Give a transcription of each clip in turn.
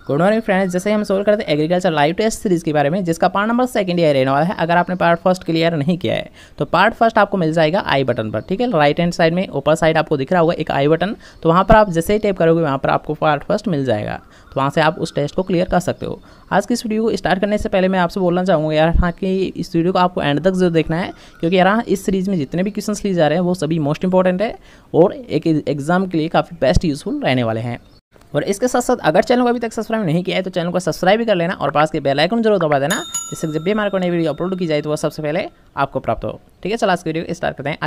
Good morning friends, जैसे हम solve करते हैं एग्रीकल्चर लाइव टेस्ट सीरीज के बारे में, जिसका पार्ट नंबर सेकंड ये रहने वाला है। अगर आपने पार्ट फर्स्ट क्लियर नहीं किया है तो पार्ट फर्स्ट आपको मिल जाएगा आई बटन पर। ठीक है, राइट हैंड साइड में ऊपर साइड आपको दिख रहा होगा एक आई बटन, तो वहाँ पर आप जैसे ही टैप करोगे वहाँ पर आपको पार्ट फर्स्ट मिल जाएगा, तो वहाँ से आप उस टेस्ट को क्लियर कर सकते हो। आज की इस वीडियो को स्टार्ट करने से पहले मैं आपसे बोलना चाहूँगा यार हाँ कि इस वीडियो को आपको एंड तक जरूर देखना है, क्योंकि यार हाँ इस सीरीज़ में जितने भी क्वेश्चंस लिए जा रहे हैं वो सभी मोस्ट इंपॉर्टेंट है और एक एग्जाम के लिए काफ़ी बेस्ट यूजफुल रहने वाले हैं। और इसके साथ साथ अगर चैनल को अभी तक सब्सक्राइब नहीं किया है तो चैनल को सब्सक्राइब भी कर लेना और पास के बेल आइकन जरूर दबा देना, जिससे जब भी हमारे को नई वीडियो अपलोड की जाए तो वो सबसे पहले आपको प्राप्त हो। ठीक है, चलो आज की वीडियो स्टार्ट करते हैं।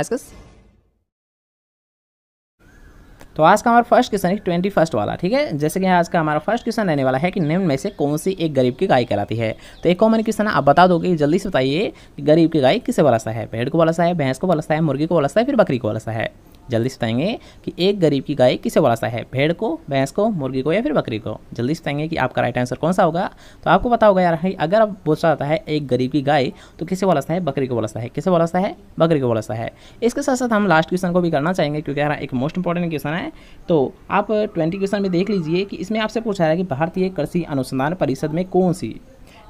आज का हमारा फर्स्ट क्वेश्चन है 21 वाला। ठीक है, जैसे कि आज का हमारा फर्स्ट क्वेश्चन रहने वाला है कि निम्न में से कौन सी एक गरीब की गाय कहलाती है। तो एक कॉमन क्वेश्चन आप बता दोगे, जल्दी से बताइए कि गरीब की गाय किसे बोलता है? भेड़ को बोलता है, भैंस को बोलता है, मुर्गी को बोलता है, फिर बकरी को बोलता है? जल्दी से बताएंगे कि एक गरीब की गाय किसे बोलता है? भेड़ को, भैंस को, मुर्गी को या फिर बकरी को? जल्दी से बताएंगे कि आपका राइट आंसर कौन सा होगा। तो आपको पता होगा यार, अगर आप पूछा जाता है एक गरीब की गाय तो किसे बोलता है? बकरी को बोलता है। किसे बोलता है? बकरी को बोलता है। इसके साथ साथ हम लास्ट क्वेश्चन को भी करना चाहेंगे, क्योंकि यार एक मोस्ट इंपॉर्टेंट क्वेश्चन है। तो आप 20 क्वेश्चन में देख लीजिए कि इसमें आपसे पूछा है कि भारतीय कृषि अनुसंधान परिषद में कौन सी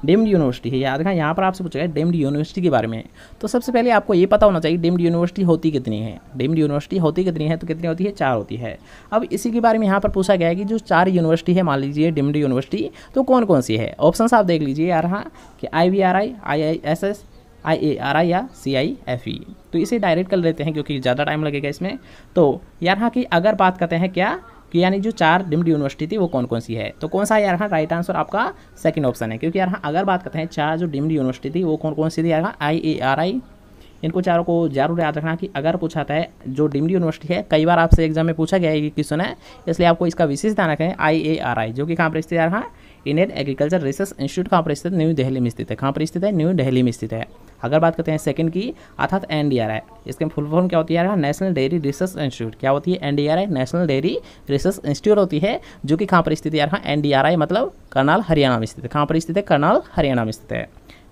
डीम्ड यूनिवर्सिटी है। याद रखना, यहाँ पर आपसे पूछा है डीम्ड यूनिवर्सिटी के बारे में। तो सबसे पहले आपको ये पता होना चाहिए डीम्ड यूनिवर्सिटी होती कितनी है। डीम्ड यूनिवर्सिटी होती कितनी है? तो कितनी होती है? 4 होती है। अब इसी के बारे में यहाँ पर पूछा गया है कि जो 4 यूनिवर्सिटी है, मान लीजिए डीम्ड यूनिवर्सिटी, तो कौन कौन सी है? ऑप्शन आप देख लीजिए यार हाँ कि IVRI, IISS, IARI या CIFE। तो इसे डायरेक्ट कर लेते हैं क्योंकि ज़्यादा टाइम लगेगा इसमें। तो यार हाँ कि अगर बात करते हैं क्या कि यानी जो 4 डीम्ड यूनिवर्सिटी थी वो कौन कौन सी है, तो कौन सा यार हाँ राइट आंसर आपका सेकंड ऑप्शन है। क्योंकि यार हाँ अगर बात करते हैं 4 जो डीम्ड यूनिवर्सिटी थी वो कौन कौन सी थी यार हाँ IARI, इनको चारों को जरूर याद रखना कि अगर पूछा था है जो डीम्ड यूनिवर्सिटी है, कई बार आपसे एग्जाम में पूछा गया है ये क्वेश्चन है, इसलिए आपको इसका विशेष ध्यान रखें। IARI जो कि कहाँ पर स्थित है यार हाँ? इंडियन एग्रीकल्चर रिसर्च इंस्टीट्यूट कहाँ पर स्थित? न्यू दिल्ली में स्थित है। कहाँ पर स्थित है? न्यू दिल्ली में स्थित है। अगर बात करते हैं सेकंड की, अर्थात NDRI, इसके फुल फॉर्म क्या होती है यार? National dairy research institute. क्या होती है? NDRI, national dairy research institute होती है, जो कि कहाँ पर स्थित है यार हाँ? NDRI मतलब करनाल हरियाणा में स्थित है। कहाँ पर स्थित है? करनाल हरियाणा में स्थित है।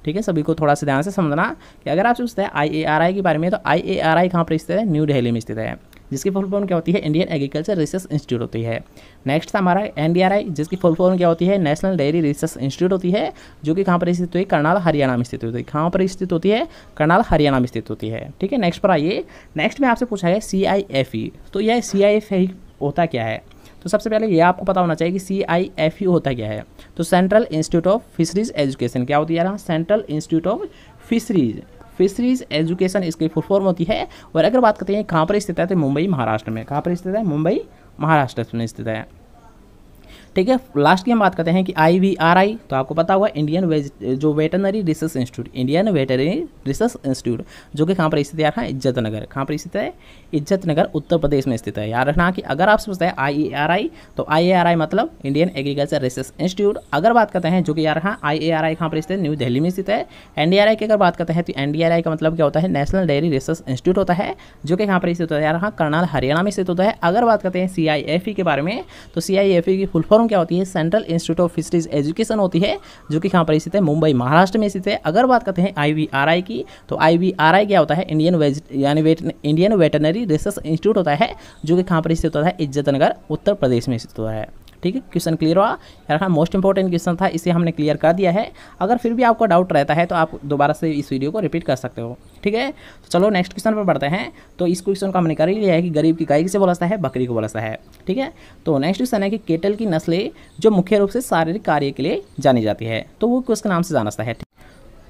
ठीक है, सभी को थोड़ा सा ध्यान से समझना कि अगर आप पूछते हैं IARI के बारे में, तो IARI कहाँ पर स्थित है? न्यू दिल्ली में स्थित है, जिसकी फुल फॉर्म क्या होती है? इंडियन एग्रीकल्चर रिसर्च इंस्टीट्यूट होती है। नेक्स्ट था हमारा NDRI, जिसकी फुल फॉर्म क्या होती है? नेशनल डेयरी रिसर्च इंस्टीट्यूट होती है, जो कि कहाँ पर स्थित होती है? करनाल हरियाणा में स्थित होती है। कहाँ पर स्थित होती है? करनाल हरियाणा में स्थित होती है। ठीक है, नेक्स्ट पर आइए। नेक्स्ट में आपसे पूछा है CIFE। तो यह CIFE होता क्या है? तो सबसे पहले ये आपको पता होना चाहिए कि CIFE होता क्या है। तो central institute of fisheries education. क्या होती है यार? Central institute of fisheries education इसकी फुल फॉर्म होती है। और अगर बात करते हैं कहाँ पर स्थित है, तो मुंबई महाराष्ट्र में। कहाँ पर स्थित है? मुंबई महाराष्ट्र में स्थित है। ठीक है, लास्ट की हम बात करते हैं कि IVRI, तो आपको पता होगा Indian veterinary research institute, Indian veterinary research institute, जो कि कहाँ पर स्थित है यार हाँ? इज्जतनगर। कहाँ पर स्थित है? इज्जतनगर उत्तर प्रदेश में स्थित है। याद रखना कि अगर आप सोचते हैं IARI, तो IARI मतलब इंडियन एग्रीकल्चर रिसर्च इंस्टीट्यूट। अगर बात करते हैं जो कि यार हाँ IARI कहाँ पर स्थित है? न्यू दिल्ली में स्थित है। NDRI की अगर बात करते हैं तो NDRI का मतलब क्या होता है? नेशनल डेयरी रिसर्च इंस्टीट्यूट होता है, जो कि कहाँ पर स्थित होता है यार हाँ? करनाल हरियाणा में स्थित होता है। अगर बात करते हैं CIFE के बारे में, तो CIFE की फुल फॉर्म क्या होती है? Central institute of fisheries education होती है, जो कि कहाँ पर स्थित है? मुंबई महाराष्ट्र में स्थित है। अगर बात करते हैं IVRI की, तो IVRI क्या होता है? इंडियन वेटरनरी रिसर्च इंस्टीट्यूट होता है, जो कि कहाँ पर स्थित होता है? इज्जतनगर उत्तर प्रदेश में स्थित होता है। ठीक है, क्वेश्चन क्लियर हुआ यार हाँ? मोस्ट इंपॉर्टेंट क्वेश्चन था, इसे हमने क्लियर कर दिया है। अगर फिर भी आपको डाउट रहता है तो आप दोबारा से इस वीडियो को रिपीट कर सकते हो। ठीक है, तो चलो नेक्स्ट क्वेश्चन पर बढ़ते हैं। तो इस क्वेश्चन को हमने कर ही लिया है कि गरीब की गाय किसे बोलता है? बकरी को बोलता है। ठीक है, तो नेक्स्ट क्वेश्चन है कि केटल की नस्लें जो मुख्य रूप से शारीरिक कार्य के लिए जानी जाती है, तो वो किसके नाम से जाना है?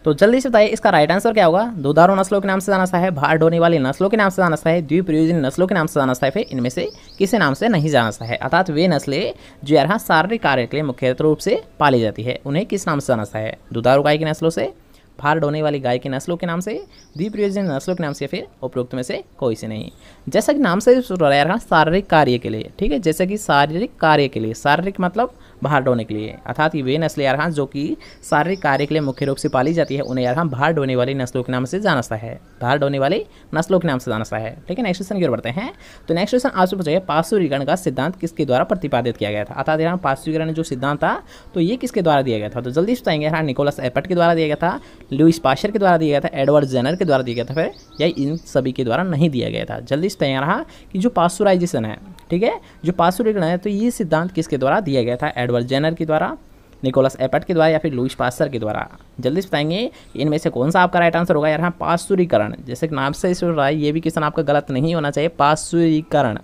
तो जल्दी से बताइए इसका राइट आंसर क्या होगा। दुधारू नस्लों के नाम से जाना है, भार ढोने वाली नस्लों के नाम से जाना है, द्विप्रयोजनी नस्लों के नाम से जाना है, फिर इनमें से किसी नाम से नहीं जाना है। अर्थात वे नस्लें जो यार शारीरिक कार्य के लिए मुख्य रूप से पाली जाती है, उन्हें किस नाम से जाना है? दुधारू गाय की नस्लों से, भार ढोने वाली गाय की नस्लों के नाम से, द्विप्रयोजनी नस्लों के नाम से, फिर उपरोक्त में से कोई से नहीं। जैसा कि नाम से रहा शारीरिक कार्य के लिए। ठीक है, जैसे कि शारीरिक कार्य के लिए, शारीरिक मतलब भार ढोने के लिए, अर्थात ये वे नस्लें यार हाँ जो कि शारीरिक कार्य के लिए मुख्य रूप से पाली जाती है, उन्हें यार हाँ भार ढोने वाली नस्लों के नाम से जाना है। भार ढोने वाली नस्लों के नाम से जाना है। ठीक है, नेक्स्ट क्वेश्चन की ओर बढ़ते हैं। तो नेक्स्ट क्वेश्चन आपसे पूछा गया पार्श्वीकरण का सिद्धांत किसके द्वारा प्रतिपादित किया गया था। अर्थात यहाँ पार्श्वीकरण जो सिद्धांत था तो ये किसके द्वारा दिया गया था? तो जल्दी बताएंगे यार, निकोलस एपर्ट के द्वारा दिया गया था, लुईस पाश्चर के द्वारा दिया गया था, एडवर्ड जेनर के द्वारा दिया गया था, फिर या इन सभी के द्वारा नहीं दिया गया था। जल्दी बताएंगे रहा कि जो पाश्चराइजेशन है, ठीक है, जो पार्श्वीकरण है, तो ये सिद्धांत किसके द्वारा दिया गया था? एडवर्ड जेनर के द्वारा, निकोलस एपेट के द्वारा या फिर लुईस पास्चर के द्वारा। जल्दी से बताएंगे कि इनमें से कौन सा आपका राइट आंसर होगा। यहाँ पाश्चुरीकरण, जैसे कि नाम से सुन रहा है, ये भी क्वेश्चन आपका गलत नहीं होना चाहिए। पाश्चुरीकरण,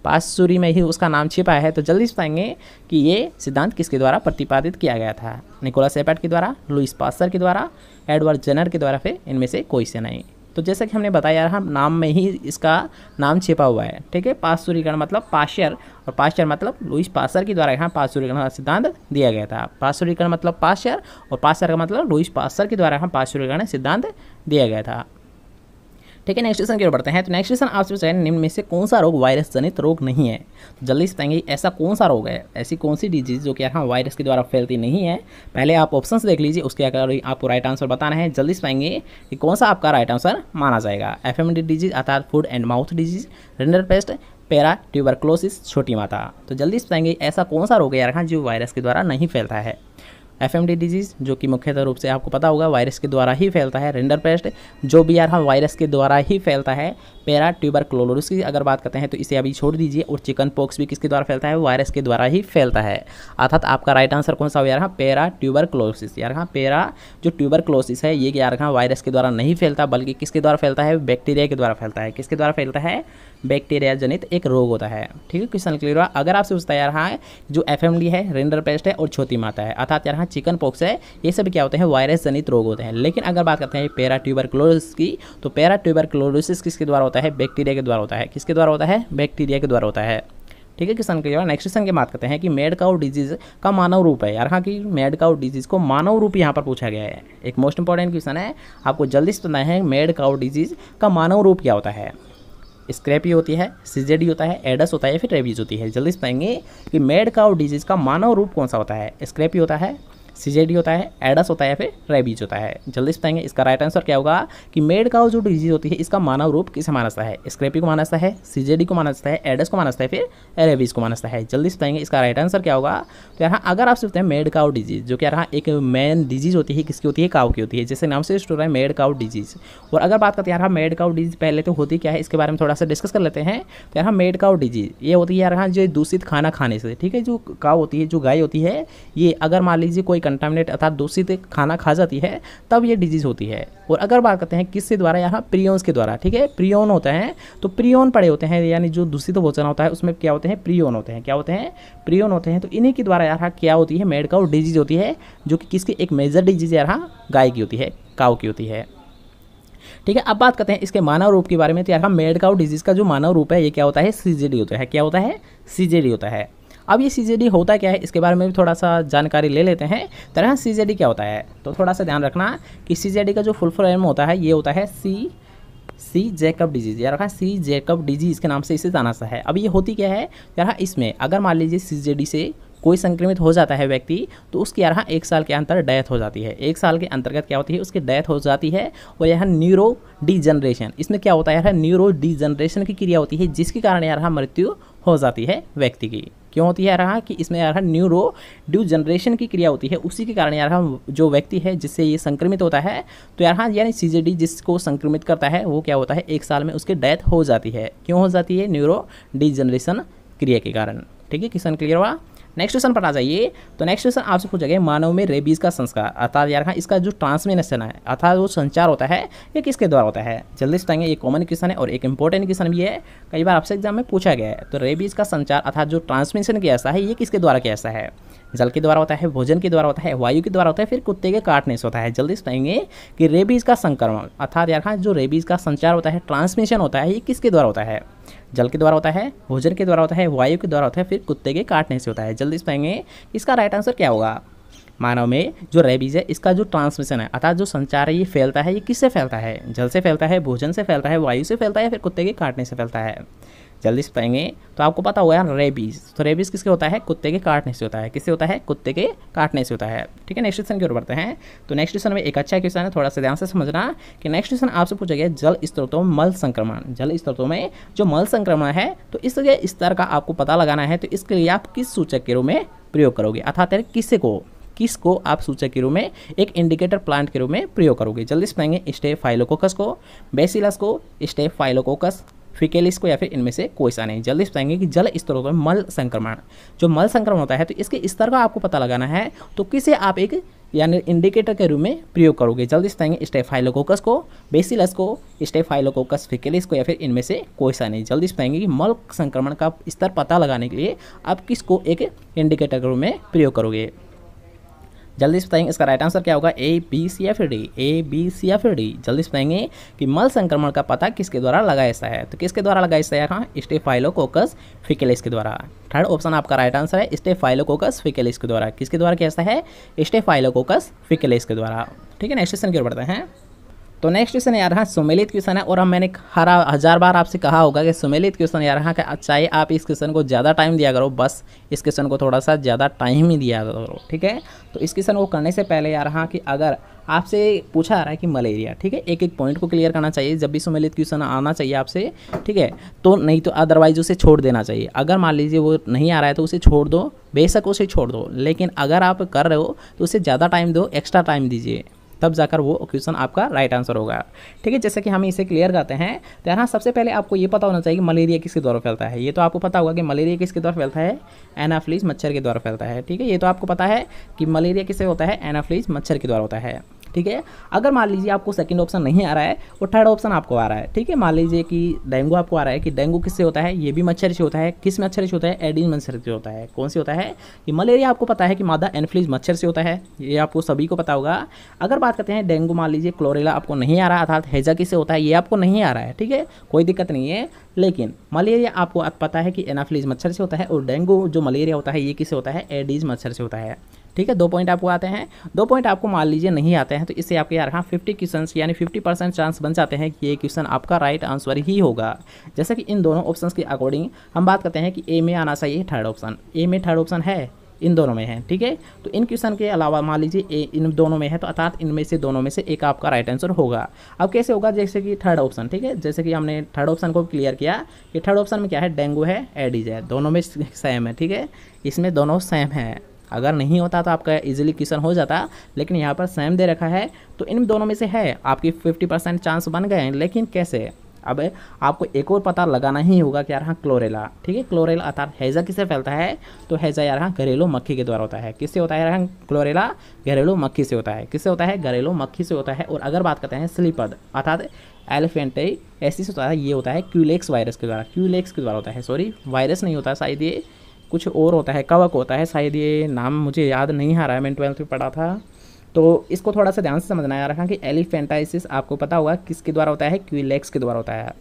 पाश्चुरी में ही उसका नाम छिपा है। तो जल्दी से बताएंगे कि ये सिद्धांत किसके द्वारा प्रतिपादित किया गया था। निकोलस एपेट के द्वारा, लुईस पास्चर के द्वारा, एडवर्ड जेनर के द्वारा, फिर इनमें से कोई से नहीं। तो जैसे कि हमने बताया हम नाम में ही इसका नाम छिपा हुआ है, ठीक है। पाश्चुरीकरण मतलब पाश्चर, और पाश्चर मतलब लुईस पास्चर के द्वारा यहाँ पाश्चुरीकरण का सिद्धांत दिया गया था। पाश्चुरीकरण मतलब पाश्चर, और पाश्चर का मतलब लुईस पास्चर के द्वारा यहाँ पाश्चुरीकरण सिद्धांत दिया गया था, ठीक है। नेक्स्ट क्वेश्चन की ओर बढ़ते हैं। तो नेक्स्ट क्वेश्चन आपसे पूछा है निम्न में से कौन सा रोग वायरस जनित रोग नहीं है। तो जल्दी से बताएंगे ऐसा कौन सा रोग है, ऐसी कौन सी डिजीज जो कि यहाँ वायरस के द्वारा फैलती नहीं है। पहले आप ऑप्शंस देख लीजिए, उसके अकॉर्डिंग आपको राइट आंसर बताना है। जल्दी से बताएंगे कि कौन सा आपका राइट आंसर माना जाएगा। एफएमडी डिजीज अर्थात food and mouth disease, rinderpest, para tuberculosis, छोटी माता। तो जल्दी से बताएंगे ऐसा कौन सा रोग है यहाँ जो वायरस के द्वारा नहीं फैलता है। एफएमडी डिजीज जो कि मुख्यतः रूप से आपको पता होगा वायरस के द्वारा ही फैलता है। रिंडरपेस्ट जो भी यहाँ वायरस के द्वारा ही फैलता है। पैरा ट्यूबरक्लोसिस की अगर बात करते हैं तो इसे अभी छोड़ दीजिए। और चिकन पॉक्स भी किसके द्वारा फैलता है, वायरस के द्वारा ही फैलता है। अर्थात आपका राइट आंसर कौन सा हो यार, पैरा ट्यूबरक्लोसिस। यार हाँ पैरा जो ट्यूबरक्लोसिस है ये यार हाँ वायरस के द्वारा नहीं फैलता, बल्कि किसके द्वारा फैलता है, बैक्टीरिया के द्वारा फैलता है। किसके द्वारा फैलता है, बैक्टीरिया जनित एक रोग होता है, ठीक है। क्वेश्चन क्लियर हुआ। अगर आपसे पूछता है यार हाँ जो एफएमडी है, रिंडरपेस्ट है और छोटी माता है, अर्थात यार हाँ चिकन पॉक्स है, ये सब क्या होते हैं, वायरस जनित रोग होते हैं। लेकिन अगर बात करते हैं पैरा ट्यूबरक्लोसिस की, तो पैरा ट्यूबरक्लोसिस किसके द्वारा होता है, बैक्टीरिया के द्वारा होता है। किसके द्वारा होता है, बैक्टीरिया के द्वारा होता है, ठीक है। Question clear. नेक्स्ट क्वेश्चन की बात करते हैं कि मैड काउ डिजीज का मानव रूप है। यार हाँ कि मैड काउ डिजीज को मानव रूप यहाँ पर पूछा गया है। एक मोस्ट इंपॉर्टेंट क्वेश्चन है, आपको जल्दी से बताना है मैड काउ डिजीज का मानव रूप क्या होता है। स्क्रैपी होती है, सीजेडी होता है, एडस होता है, फिर रेबीज होती है। जल्दी से बताएंगे कि मैड काउ डिजीज का मानव रूप कौन सा होता है। स्क्रैपी होता है, सीजेडी होता है, एडस होता है, फिर रेबीज होता है। जल्दी से बताएंगे इसका राइट आंसर क्या होगा कि मैड काउ जो डिजीज होती है इसका मानव रूप किसे माना जाता है। स्क्रैपी को माना जाता है, सीजेडी को माना जाता है, एडस को माना जाता है, फिर रेबीज को माना जाता है। जल्दी से बताएंगे इसका राइट आंसर क्या होगा। तो यहाँ अगर आप सोचते हैं मैड काउ डिजीज जो कि यहाँ एक मेन डिजीज होती है, किसकी होती है, काउ की होती है, जैसे नाम से स्टोर है मैड काउ डिजीज। और अगर बात करते हैं यहाँ मैड काउ डिजीज पहले तो होती क्या है इसके बारे में थोड़ा सा डिस्कस कर लेते हैं। तो यहाँ मैड काउ डिजीज ये होती है यार यहाँ जो दूषित खाना खाने से, ठीक है। जो काउ होती है, जो गाय होती है, ये अगर मान लीजिए कोई कंटामिनेट अर्थात दूषित खाना खा जाती है तब ये डिजीज होती है। और अगर बात करते हैं किसके द्वारा, यहाँ प्रियोन्स के द्वारा, ठीक है। प्रियोन होते हैं, तो प्रियोन पड़े होते हैं, यानी जो दूषित भोजन होता है उसमें क्या होते हैं, प्रियोन होते हैं। क्या होते हैं, प्रियोन होते हैं। तो इन्हीं के द्वारा यहाँ क्या होती है, मैड काउ डिजीज होती है, जो कि किसकी एक मेजर डिजीज यहाँ गाय की होती है, काउ की होती है, ठीक है। अब बात करते हैं इसके मानव रूप के बारे में। तो यार मैड काउ डिजीज का जो मानव रूप है ये क्या होता है, सीजेडी होता है। क्या होता है, सीजेडी होता है। अब ये सीजेडी होता क्या है इसके बारे में भी थोड़ा सा जानकारी ले लेते हैं। तो यहाँ सीजेडी क्या होता है, तो थोड़ा सा ध्यान रखना कि सीजेडी का जो फुल फॉर्म होता है ये होता है सी जैकब डिजीज। यार रखा सी जैकब डिजीज के नाम से इसे जाना सा है। अब ये होती क्या है यार, इसमें अगर मान लीजिए सीजेडी से कोई संक्रमित हो जाता है व्यक्ति, तो उसकी यहाँ 1 साल के अंतर डेथ हो जाती है। 1 साल के अंतर्गत क्या होती है, उसकी डेथ हो जाती है। और यहाँ न्यूरो डिजनरेशन, इसमें क्या होता है यार, न्यूरो डिजनरेशन की क्रिया होती है, जिसके कारण यहाँ मृत्यु हो जाती है व्यक्ति की। क्यों होती है यार कि इसमें यार न्यूरो डिजनरेशन की क्रिया होती है, उसी के कारण यार जो व्यक्ति है जिससे ये संक्रमित होता है, तो यार यानी सीजेडी जिसको संक्रमित करता है वो क्या होता है, 1 साल में उसकी डेथ हो जाती है। क्यों हो जाती है, न्यूरो डिजनरेशन क्रिया के कारण, ठीक है। क्वेश्चन क्लियर हुआ। नेक्स्ट क्वेश्चन पर आ जाइए। तो नेक्स्ट क्वेश्चन आपसे पूछा गया मानव में रेबीज का संस्कार, अर्थात यार हाँ इसका जो ट्रांसमिशन है अर्थात वो संचार होता है ये किसके द्वारा होता है। जल्दी से बताएंगे, ये कॉमन क्वेश्चन है और एक इंपॉर्टेंट क्वेश्चन भी है, कई बार आपसे एग्जाम में पूछा गया है। तो रेबीज का संचार अर्थात जो ट्रांसमिशन किया जाता है ये किसके द्वारा किया जाता है। जल के द्वारा होता है, भोजन के द्वारा होता है, वायु के द्वारा होता है, फिर कुत्ते के काटने से होता है। जल्दी से बताएंगे कि रेबीज का संक्रमण अर्थात यार हाँ जो रेबीज का संचार होता है, ट्रांसमिशन होता है, ये किसके द्वारा होता है। जल के द्वारा होता है, भोजन के द्वारा होता है, वायु के द्वारा होता है, फिर कुत्ते के काटने से होता है। जल्दी से बताएंगे इसका राइट आंसर क्या होगा। मानव में जो रेबीज है इसका जो ट्रांसमिशन है अर्थात जो संचार है ये फैलता है, ये किससे फैलता है, जल से फैलता है, भोजन से फैलता है, वायु से फैलता है, फिर कुत्ते के काटने से फैलता है। जल्दी से बताएंगे। तो आपको पता होगा रेबीज, तो रेबीज किसके होता है, कुत्ते के काटने से होता है। किससे होता है, कुत्ते के काटने से होता है, ठीक है। नेक्स्ट क्वेश्चन की ओर बढ़ते हैं। तो नेक्स्ट क्वेश्चन में एक अच्छा क्वेश्चन है, थोड़ा सा ध्यान से समझना कि नेक्स्ट क्वेश्चन आपसे पूछा गया जल स्त्रोतों में मल संक्रमण। जल स्त्रोतों में जो मल संक्रमण है तो इसके स्तर का आपको पता लगाना है। तो इसके लिए आप किस सूचक के रूप में प्रयोग करोगे, अर्थात किसको आप सूचक के रूप में एक इंडिकेटर प्लांट के रूप में प्रयोग करोगे। जल्दी से बताएंगे स्टेफाइलोकोकस को, बेसिलस को, स्टेफाइलोकोकस, फिकेलिस को या फिर इनमें से कोई सा नहीं। जल्दी बताएंगे कि जल स्तरों में मल संक्रमण, जो मल संक्रमण होता है तो इसके स्तर का आपको पता लगाना है, तो किसे आप एक यानी इंडिकेटर के रूप में प्रयोग करोगे। जल्दी बताएंगे स्टेफाइलोकोकस को, बेसिलस को, स्टेफाइलोकोकस फिकेलिस को या फिर इनमें से कोई सा नहीं। जल्दी बताएंगे कि मल संक्रमण का स्तर पता लगाने के लिए आप किसको एक इंडिकेटर के रूप में प्रयोग करोगे। जल्दी से बताएंगे इसका राइट आंसर क्या होगा, ए बी सी या फिर डी, ए बी सी या फिर डी। जल्दी से बताएंगे कि मल संक्रमण का पता किसके द्वारा लगाया जाता है, तो किसके द्वारा लगाया जाता है, हाँ स्टेफाइलोकोकस फिकेलिस के द्वारा। थर्ड ऑप्शन आपका राइट आंसर है स्टेफाइलोकोकस फिकेलिस के द्वारा। किसके द्वारा किया जाता है, स्टेफाइलोकोकस फिकेलिस के द्वारा। ठीक है, नेक्स्ट क्वेश्चन की ओर बढ़ते हैं। तो नेक्स्ट क्वेश्चन यार हाँ सुमेलित क्वेश्चन है, और हम मैंने हजार बार आपसे कहा होगा कि सुमेलित क्वेश्चन यार हाँ चाहे आप इस क्वेश्चन को ज़्यादा टाइम दिया करो, बस इस क्वेश्चन को थोड़ा सा ज़्यादा टाइम ही दिया करो। ठीक है, तो इस क्वेश्चन को करने से पहले यार हाँ कि अगर आपसे पूछा आ रहा है कि मलेरिया, ठीक है, एक एक पॉइंट को क्लियर करना चाहिए जब भी सुमेलित क्वेश्चन आना चाहिए आपसे। ठीक है, तो नहीं तो अदरवाइज उसे छोड़ देना चाहिए। अगर मान लीजिए वो नहीं आ रहा है तो उसे छोड़ दो, बेशक उसे छोड़ दो, लेकिन अगर आप कर रहे हो तो उसे ज़्यादा टाइम दो, एक्स्ट्रा टाइम दीजिए, तब जाकर वो क्वेश्चन आपका राइट आंसर होगा। ठीक है, जैसे कि हम इसे क्लियर करते हैं तो यहाँ सबसे पहले आपको ये पता होना चाहिए कि मलेरिया किसके द्वारा फैलता है। ये तो आपको पता होगा कि मलेरिया किसके द्वारा फैलता है, एनाफ्लीज मच्छर के द्वारा फैलता है। ठीक है, ये तो आपको पता है कि मलेरिया किससे होता है, एनाफ्लीज मच्छर के द्वारा होता है। ठीक है, अगर मान लीजिए आपको सेकंड ऑप्शन नहीं आ रहा है और थर्ड ऑप्शन आपको आ रहा है, ठीक है, मान लीजिए कि डेंगू आपको आ रहा है कि डेंगू किससे होता है, ये भी मच्छर से होता है। किस मच्छर से होता है, एडिस मच्छर से होता है। कौन से होता है, कि मलेरिया आपको पता है कि मादा एनाफ्लीज मच्छर से होता है, ये आपको सभी को पता होगा। अगर बात करते हैं डेंगू, मान लीजिए क्लोरेला आपको नहीं आ रहा, अर्थात हैजा किससे होता है, ये आपको नहीं आ रहा है। ठीक है, कोई दिक्कत नहीं है, लेकिन मलेरिया आपको पता है कि एनाफ्लीज मच्छर से होता है, और डेंगू जो मलेरिया होता है ये किससे होता है, एडिस मच्छर से होता है। ठीक है, 2 पॉइंट आपको आते हैं। 2 पॉइंट आपको मान लीजिए नहीं आते हैं तो इससे आपके यार हाँ 50 क्वेश्चन यानी 50% चांस बन जाते हैं कि ये क्वेश्चन आपका राइट आंसर ही होगा। जैसे कि इन दोनों ऑप्शंस के अकॉर्डिंग हम बात करते हैं कि ए में आना चाहिए थर्ड ऑप्शन, ए में थर्ड ऑप्शन है, इन दोनों में है। ठीक है, तो इन क्वेश्चन के अलावा मान लीजिए ए इन दोनों में है, तो अर्थात इनमें से दोनों में से एक आपका राइट आंसर होगा। अब कैसे होगा, जैसे कि थर्ड ऑप्शन, ठीक है, जैसे कि हमने थर्ड ऑप्शन को क्लियर किया कि थर्ड ऑप्शन में क्या है, डेंगू है, एडिस है, दोनों में सेम है। ठीक है, इसमें दोनों सेम है। अगर नहीं होता तो आपका इजीली क्वेश्चन हो जाता, लेकिन यहाँ पर सेम दे रखा है तो इन दोनों में से है, आपकी 50% चांस बन गए हैं। लेकिन कैसे, अब आपको एक और पता लगाना ही होगा कि यार हाँ क्लोरेला, ठीक है, क्लोरेला अर्थात हैजा किससे फैलता है, तो हैजा यार हाँ घरेलू मक्खी के द्वारा होता है। किससे होता है यार हाँ, क्लोरेला घरेलू मक्खी से होता है। किससे होता है, घरेलू मक्खी से होता है। और अगर बात करते हैं स्लीपद अर्थात एलिफेंटाइटिस होता है, ये होता है क्यूलेक्स वायरस के द्वारा, क्यूलेक्स के द्वारा होता है, सॉरी वायरस नहीं होता, शायद ये कुछ और होता है, कवक होता है शायद, ये नाम मुझे याद नहीं आ रहा है, मैंने 12th में पढ़ा था। तो इसको थोड़ा सा ध्यान से समझना है रखा कि एलिफेंटाइटिस आपको पता होगा किसके द्वारा होता है, क्यूलेक्स के द्वारा होता है।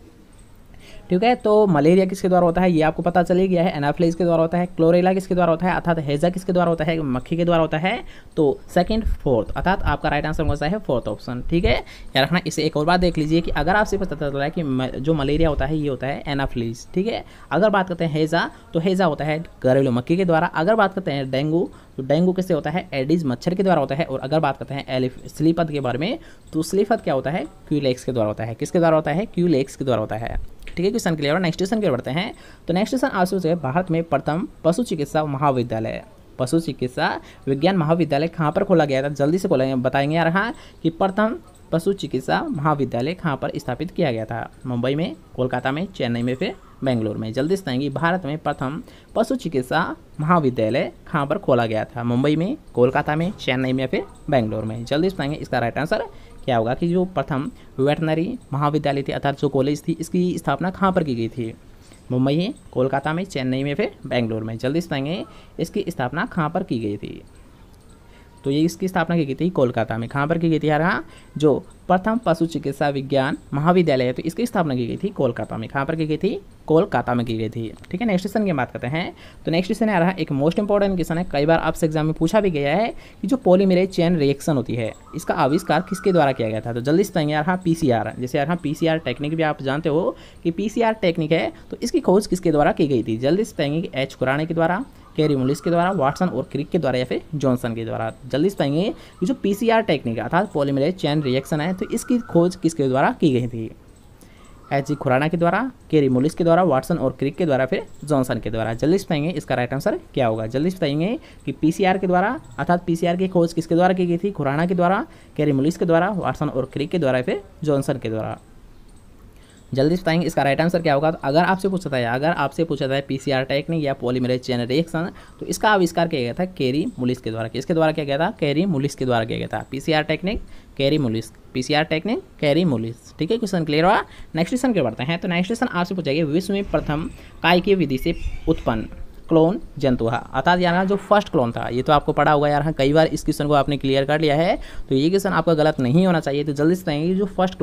ठीक है, तो मलेरिया किसके द्वारा होता है ये आपको पता चल गया है, एनाफ्लीज के द्वारा होता है। क्लोरेला किसके द्वारा होता है, अर्थात हैजा किसके द्वारा होता है, मक्खी के द्वारा होता है। तो सेकंड फोर्थ अर्थात आपका राइट आंसर कौन सा है, फोर्थ ऑप्शन। ठीक है, याद रखना। इसे एक और बात देख लीजिए कि अगर आपसे पता चल रहा है कि जो मलेरिया होता है ये होता है एनाफ्लीज, ठीक है। अगर बात करते हैं हैजा, तो हैजा होता है घरेलू मक्खी के द्वारा। अगर बात करते हैं डेंगू, तो डेंगू किससे होता है, एडिस मच्छर के द्वारा होता है। और अगर बात करते हैं स्लीपद के बारे में, तो स्लीपद क्या होता है, क्यूलेक्स के द्वारा होता है। किसके द्वारा होता है, क्यूलेक्स के द्वारा होता है। ठीक है, क्वेश्चन क्लियर। नेक्स्ट क्वेश्चन की ओर बढ़ते हैं। तो नेक्स्ट क्वेश्चन आपसे जो है, भारत में प्रथम पशु चिकित्सा महाविद्यालय, पशु चिकित्सा विज्ञान महाविद्यालय कहाँ पर खोला गया था, जल्दी से खोलेंगे बताएंगे यार हाँ कि प्रथम पशु चिकित्सा महाविद्यालय कहाँ पर स्थापित किया गया था, मुंबई में, कोलकाता में, चेन्नई में, फिर बेंगलुरु में। जल्दी से बताएंगे भारत में प्रथम पशु चिकित्सा महाविद्यालय कहाँ पर खोला गया था, मुंबई में, कोलकाता में, चेन्नई में, फिर बेंगलुरु में। जल्दी से बताएंगे इसका राइट आंसर क्या होगा कि जो प्रथम वेटनरी महाविद्यालय थी अर्थात जो कॉलेज थी, इसकी स्थापना कहाँ पर की गई थी, मुंबई में, कोलकाता में, चेन्नई में, फिर बेंगलुरु में। जल्दी से बताएंगे इसकी स्थापना कहाँ पर की गई थी। तो ये इसकी स्थापना की गई थी कोलकाता में। कहाँ पर की गई थी यार हाँ, जो प्रथम पशु चिकित्सा विज्ञान महाविद्यालय है तो इसकी स्थापना की गई थी कोलकाता में। कहाँ पर की गई थी, कोलकाता में की गई थी। ठीक है, नेक्स्ट क्वेश्चन की बात करते हैं। तो नेक्स्ट क्वेश्चन आ रहा है एक मोस्ट इंपॉर्टेंट क्वेश्चन है, कई बार आपसे एग्जाम में पूछा भी गया है कि जो पॉलीमरेज चेन रिएक्शन होती है इसका आविष्कार किसके द्वारा किया गया था। तो जल्दी से बताएंगे यार हाँ PCR, जैसे यार हाँ PCR टेक्निक भी आप जानते हो कि PCR टेक्निक है, तो इसकी खोज किसके द्वारा की गई थी। जल्दी से बताएंगे कि H खुराना के द्वारा, कैरी मुलिस के द्वारा, वाटसन और क्रिक के द्वारा, या फिर जॉनसन के द्वारा। जल्दी से बताएंगे कि जो PCR टेक्निक है अर्थात पॉलीमरेज चेन रिएक्शन है तो इसकी खोज किसके द्वारा की गई थी। H खुराना के द्वारा, कैरी मुलिस के द्वारा, वाटसन और क्रिक के द्वारा, फिर जॉनसन के द्वारा। जल्दी से बताएंगे इसका राइट आंसर क्या होगा। जल्दी से बताएंगे कि PCR के द्वारा अर्थात PCR की खोज किसके द्वारा की गई थी, खुराना के द्वारा, कैरी मुलिस के द्वारा, वाटसन और क्रिक के द्वारा, फिर जॉनसन के द्वारा। जल्दी से बताएंगे इसका राइट आंसर क्या होगा। तो अगर आपसे पूछा था पीसीआर टेक्निक या पॉलीमरेज चेन रिएक्शन, तो इसका आविष्कार किया गया था कैरी मुलिस के द्वारा। किसके द्वारा किया गया था? कैरी मुलिस के द्वारा किया गया था। PCR technique carry मुलिस, PCR technique carry मुलिस। ठीक है, क्वेश्चन क्लियर हुआ। नेक्स्ट क्वेश्चन की बढ़ते हैं। तो नेक्स्ट क्वेश्चन आपसे पूछा विश्व में प्रथम काय की विधि से उत्पन्न क्लोन जंतु है, अर्थात यहाँ जो फर्स्ट क्लोन था, ये तो आपको पढ़ा होगा यार, कई बार इस क्वेश्चन को आपने क्लियर कर लिया है, तो ये क्वेश्चन आपका गलत नहीं होना चाहिए। तो जल्दी से बताएंगे जो फर्स्ट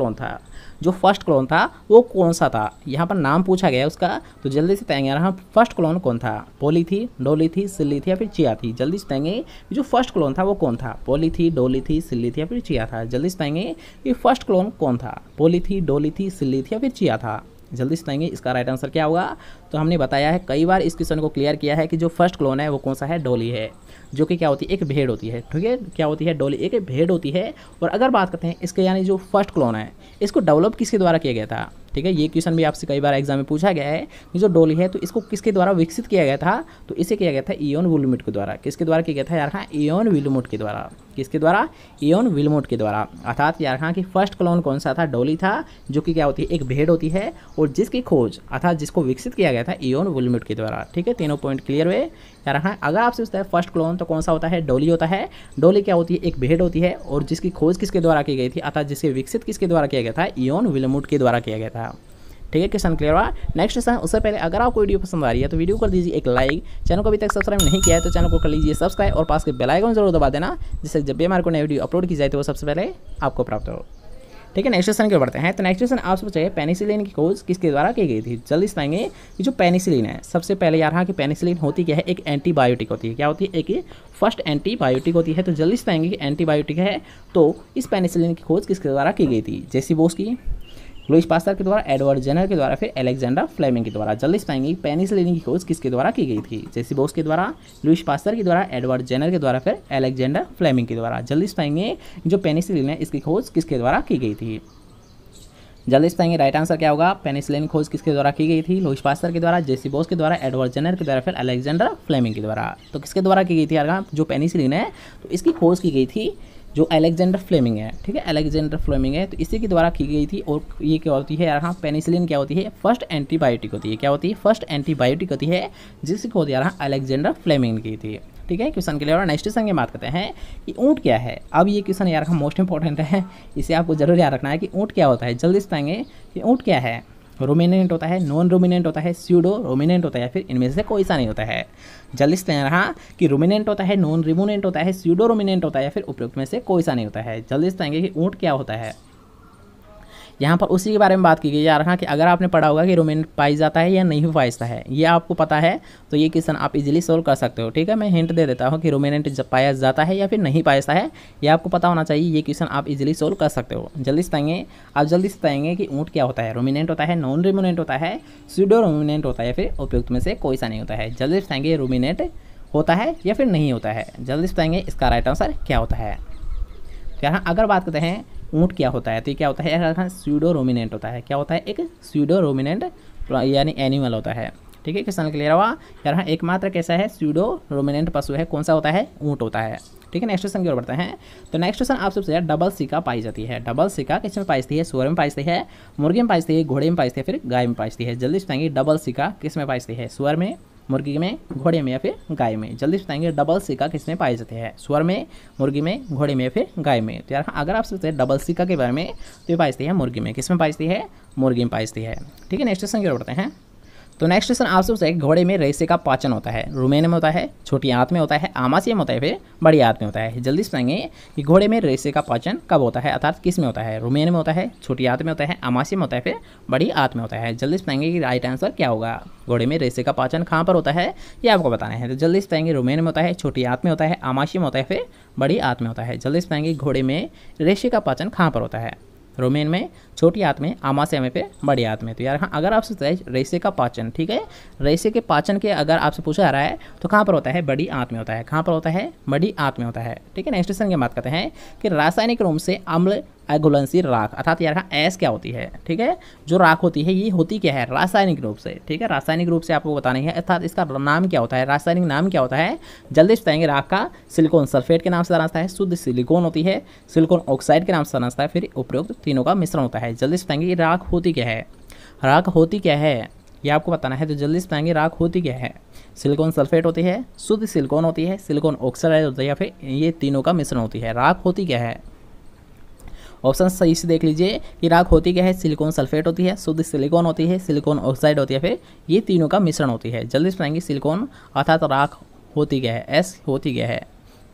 क्लोन था वो कौन सा था। यहाँ पर नाम पूछा गया उसका, तो जल्दी से बताएंगे यहाँ फर्स्ट क्लोन कौन था। पोली थी, डोली थी, सिल्ली थी या फिर चिया थी। जल्दी से बताएंगे जो फर्स्ट क्लोन था वो कौन था। पोली थी, डोली थी, सिल्ली थी या फिर चिया था। जल्दी से बताएंगे ये फर्स्ट क्लोन कौन था। पोली थी, डोली थी, सिल्ली थी या फिर चिया था। जल्दी से बताएंगे इसका राइट आंसर क्या होगा। तो हमने बताया है, कई बार इस क्वेश्चन को क्लियर किया है कि जो फर्स्ट क्लोन है वो कौन सा है, डोली है, जो कि क्या होती है, एक भेड़ होती है। ठीक है, क्या होती है, डोली एक भेड़ होती है। और अगर बात करते हैं इसके यानी जो फर्स्ट क्लोन है, इसको डेवलप किसके द्वारा किया गया था। ठीक है, ये क्वेश्चन भी आपसे कई बार एग्जाम में पूछा गया है कि जो डोली है तो इसको किसके द्वारा विकसित किया गया था। तो इसे किया गया था इयोन विल्मोट के द्वारा। किसके द्वारा किया गया था यार, हाँ, इयोन विल्मोट के द्वारा। किसके द्वारा? इयोन विल्मोट के द्वारा। अर्थात यार हाँ कि फर्स्ट क्लोन कौन सा था, डोली था, जो कि क्या होती है, एक भेड़ होती है, और जिसकी खोज अर्थात जिसको विकसित किया गया था इयोन विल्मोट के द्वारा। ठीक है, तीनों पॉइंट क्लियर हुए यार। हाँ, अगर आपसे पूछता है फर्स्ट क्लोन तो कौन सा होता है, डोली होता है। डोली क्या होती है, एक भेड़ होती है, और जिसकी खोज किसके द्वारा की गई थी, अर्थात जिसके विकसित किसके द्वारा किया गया था, इयोन विल्मोट के द्वारा किया गया था। ठीक है, क्वेश्चन क्लियर हुआ। नेक्स्ट क्वेश्चन, उससे पहले अगर आपको वीडियो पसंद आ रही है तो वीडियो कर दीजिए एक लाइक। चैनल को अभी तक सब्सक्राइब नहीं किया है तो चैनल को कर लीजिए सब्सक्राइब, और पास के बेल आइकन जरूर दबा देना, जिससे जब भी हमारे को नई वीडियो अपलोड की जाए तो वो सबसे पहले आपको प्राप्त हो। ठीक है, नेक्स्ट क्वेश्चन की ओर बढ़ते हैं। तो नेक्स्ट क्वेश्चन आपसे पूछे पेनिसिलिन की खोज किसके द्वारा की गई थी। जल्दी से बताएंगे कि जो पेनिसिलिन है, सबसे पहले यार हाँ कि पेनिसिलिन होती क्या है, एक एंटीबायोटिक होती है। क्या होती है, एक फर्स्ट एंटीबायोटिक होती है। तो जल्दी से बताएंगे कि एंटीबायोटिक है, तो इस पेनिसिलिन की खोज किसके द्वारा की गई थी। जेसी बोस की, लुईस पास्टर के द्वारा, एडवर्ड जेनर के द्वारा, फिर अलेक्जेंडर फ्लेमिंग के द्वारा। जल्दी से बताएंगे पेनिसिलिन की खोज किसके द्वारा की गई थी। जेसी बोस के द्वारा, लुईस पास्टर के द्वारा, एडवर्ड जेनर के द्वारा, फिर अलेक्जेंडर फ्लेमिंग के द्वारा। जल्दी से बताएंगे जो पेनिसिलिन है इसकी खोज किसके द्वारा की गई थी। जल्दी से बताएंगे राइट आंसर क्या होगा। पेनिसिलिन खोज किसके द्वारा की गई थी, लुईस पास्टर के द्वारा, जेसी बोस के द्वारा, एडवर्ड जेनर के द्वारा, फिर अलेक्जेंडर फ्लेमिंग के द्वारा। तो किसके द्वारा की गई थी यार, जो पेनिसिलिन है तो इसकी खोज की गई थी जो अलेक्जेंडर फ्लेमिंग है। ठीक है, अलेक्जेंडर फ्लेमिंग है, तो इसी के द्वारा की गई थी। और ये क्या होती है यार, हाँ, पेनिसिलिन क्या होती है, फर्स्ट एंटीबायोटिक होती है। क्या होती है, फर्स्ट एंटीबायोटिक होती है, जिसकी खोज यार अलेक्जेंडर फ्लेमिंग की थी। ठीक है, क्वेश्चन के लिए। और नेक्स्ट क्वेश्चन की बात करते हैं कि ऊँट क्या है। अब ये क्वेश्चन यार मोस्ट इंपॉर्टेंट है, इसे आपको जरूर याद रखना है कि ऊँट क्या होता है। जल्दी से बताएंगे कि ऊँट क्या है। रोमिनेंट होता है, नॉन रोमिनेंट होता है, स्यूडो रोमिनेंट होता है, या फिर इनमें से कोई सा नहीं होता है। जल्दी से रहा कि रोमिनेंट होता है, नॉन रिमोनेंट होता है, स्यूडो रोमिनेंट होता है, या फिर उपयुक्त में से कोई सा नहीं होता है। जल्दी से बताएंगे कि ऊँट क्या होता है। यहाँ पर उसी के बारे में बात की गई यार हाँ कि अगर आपने पढ़ा होगा कि रोमिनेंट पाई जाता है या नहीं पाइता है, ये आपको पता है तो ये क्वेश्चन आप इजीली सोल्व कर सकते हो। ठीक है, मैं हिंट दे देता हूँ कि रोमिनेंट जब पाया जाता है या फिर नहीं पाया है, ये आपको पता होना चाहिए। ये क्वेश्चन आप इजीली सोल्व कर सकते हो। जल्दी से बताएंगे, आप जल्दी से बताएंगे कि ऊँट क्या होता है। रोमिनेंट होता है, नॉन रिमोनेंट होता है, स्यूडो रोमिनेंट होता है, या फिर उपयुक्त में से कोई सा नहीं होता है। जल्दी से बताएंगे रोमिनेंट होता है या फिर नहीं होता है। जल्दी से बताएंगे इसका राइट आंसर क्या होता है। यहाँ अगर बात करते हैं ऊँट क्या होता है, तो ये क्या होता है यार, स्यूडो रोमिनेंट होता है। क्या होता है, एक स्यूडो रोमिनेंट यानी एनिमल होता है। ठीक है, क्वेश्चन क्लियर हुआ यार हाँ। एकमात्र कैसा है, स्यूडो रोमिनेंट पशु है, कौन सा होता है, ऊँट होता है। ठीक है, नेक्स्ट क्वेश्चन की ओर बढ़ते हैं। तो नेक्स्ट क्वेश्चन आप सबसे डबल सिक्का पाई जाती है। डबल सिक्का किस में पाई है, सुअर में पाई है, मुर्गी में पाई है, घोड़े में पाई है, फिर गाय में पाई है। जल्दी से बताएंगे डबल सिक्का किस में पाई है, सुअर में, मुर्गी में, घोड़े में, या फिर गाय में। जल्दी से बताएंगे डबल सिक्का किस में पाए जाते हैं, सुअर में, मुर्गी में, घोड़े में, या फिर गाय में। तो यार अगर आप सोचते हैं डबल सिक्का के बारे में तो ये पाइजती है मुर्गी में। किस में पाइजती है, मुर्गी में पाइजती है। ठीक है, नेक्स्ट क्वेश्चन की ओर बढ़ते हैं। तो नेक्स्ट क्वेश्चन आपसे पूछा है घोड़े में रेसे का पाचन होता है, रुमेन में होता है, छोटी आंत में होता है, आमाशय में होता है, फिर बड़ी आंत में होता है। जल्दी से बताएंगे कि घोड़े में रेसे का पाचन कब होता है, अर्थात किस में होता है। रुमेन में होता है, छोटी आंत में होता है, आमाशय में होता है, फिर बड़ी आंत में होता है। जल्दी से बताएंगे कि राइट आंसर क्या होगा। घोड़े में रेसे का पाचन कहाँ पर होता है ये आपको बताना है। तो जल्दी से बताएंगे रुमेन में होता है, छोटी आंत में होता है, आमाशय में होता है, फिर बड़ी आंत में होता है। जल्दी से बताएंगे घोड़े में रेसे का पाचन कहाँ पर होता है, रोमेन में, छोटी आंत में, आमाशय में, पे बड़ी आंत में। तो यार हाँ अगर आपसे रेसे का पाचन, ठीक है, रेसे के पाचन के अगर आपसे पूछा जा रहा है तो कहाँ पर होता है, बड़ी आंत में होता है। कहाँ पर होता है, बड़ी आंत में होता है। ठीक है, नेक्स्ट क्वेश्चन की बात करते हैं कि रासायनिक रूप से अम्ल अघुलनशील राख, अर्थात यार हाँ एस क्या होती है। ठीक है, जो राख होती है ये होती क्या है, रासायनिक रूप से। ठीक है, रासायनिक रूप से आपको बतानी है, अर्थात इसका नाम क्या होता है, रासायनिक नाम क्या होता है। जल्दी से बताएंगे राख का सिलिकॉन सल्फेट के नाम से जाना जाता है, शुद्ध सिलिकॉन होती है, सिलिकॉन ऑक्साइड के नाम से जाना जाता है, फिर उपरोक्त तीनों का मिश्रण होता है। जल्दी से बताएंगे राख होती क्या है। राख होती क्या है ये आपको बताना है, तो जल्दी से बताएंगे राख होती क्या है। सिलिकॉन सल्फेट होती है, शुद्ध सिलिकॉन होती है, सिलिकॉन ऑक्साइड होता है, या फिर ये तीनों का मिश्रण होती है। राख होती क्या है? ऑप्शन सही से देख लीजिए कि राख होती क्या है। सिलिकॉन सल्फेट होती है, शुद्ध सिलिकॉन होती है, सिलिकॉन ऑक्साइड होती है, फिर ये तीनों का मिश्रण होती है। जल्दी से बताएंगे सिलिकॉन अर्थात राख होती क्या है, एस होती क्या है।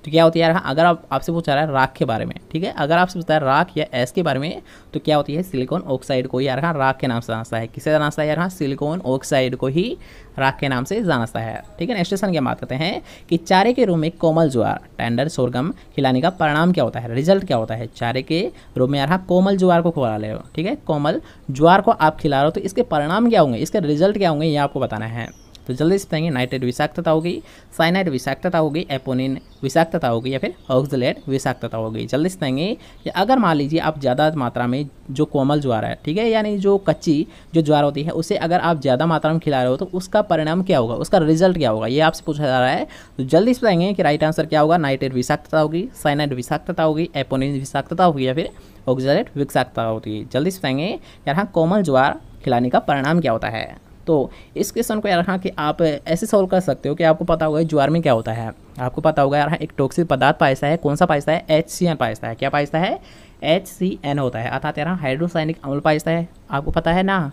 तो क्या होती है यार, अगर आपसे पूछा रहा है राख के बारे में, ठीक है, अगर आपसे पूछता है राख या एस के बारे में, तो क्या होती है सिलिकॉन ऑक्साइड को यार राख के नाम से जानता है। किसे जानता है यार, सिलिकॉन ऑक्साइड को ही राख के नाम से जानता है। ठीक है, नेक्स्ट क्वेश्चन की बात करते हैं कि चारे के रूप में कोमल ज्वार टेंडर सोरगम खिलाने का परिणाम क्या होता है, रिजल्ट क्या होता है। चारे के रूप में यार कोमल ज्वार को खिला रहे हो, ठीक है, कोमल ज्वार को आप खिला रहे हो, तो इसके परिणाम क्या होंगे, इसके रिजल्ट क्या होंगे, ये आपको बताना है। तो जल्दी से बताएंगे नाइट्रेट विषाक्तता होगी, साइनाइड विषाक्तता होगी, एपोनिन विषाक्तता होगी, या फिर ऑक्सलेट विषाक्तता होगी। जल्दी से बताएंगे कि अगर मान लीजिए आप ज़्यादा मात्रा में जो कोमल ज्वार है, ठीक है, यानी जो कच्ची जो ज्वार होती है, उसे अगर आप ज़्यादा मात्रा में खिला रहे हो तो उसका परिणाम क्या होगा, उसका रिजल्ट क्या होगा, ये आपसे पूछा जा रहा है। तो जल्दी से बताएंगे कि राइट आंसर क्या होगा। नाइट्रेट विषाक्तता होगी, साइनाइड विषाक्तता होगी, एपोनिन विषाक्तता होगी, या फिर ऑक्सलेट विषाक्तता होगी। जल्दी से बताएंगे यार हाँ कोमल ज्वार खिलाने का परिणाम क्या होता है। तो इस क्वेश्चन को यार हाँ कि आप ऐसे सॉल्व कर सकते हो कि आपको पता होगा ज्वार में क्या होता है। आपको पता होगा यार हाँ एक टॉक्सिक पदार्थ पाया है, कौन सा पाया है, HCN पाया है। क्या पाया है, HCN होता है, अर्थात यार हाइड्रोसाइनिक अम्ल पाया है। आपको पता है ना,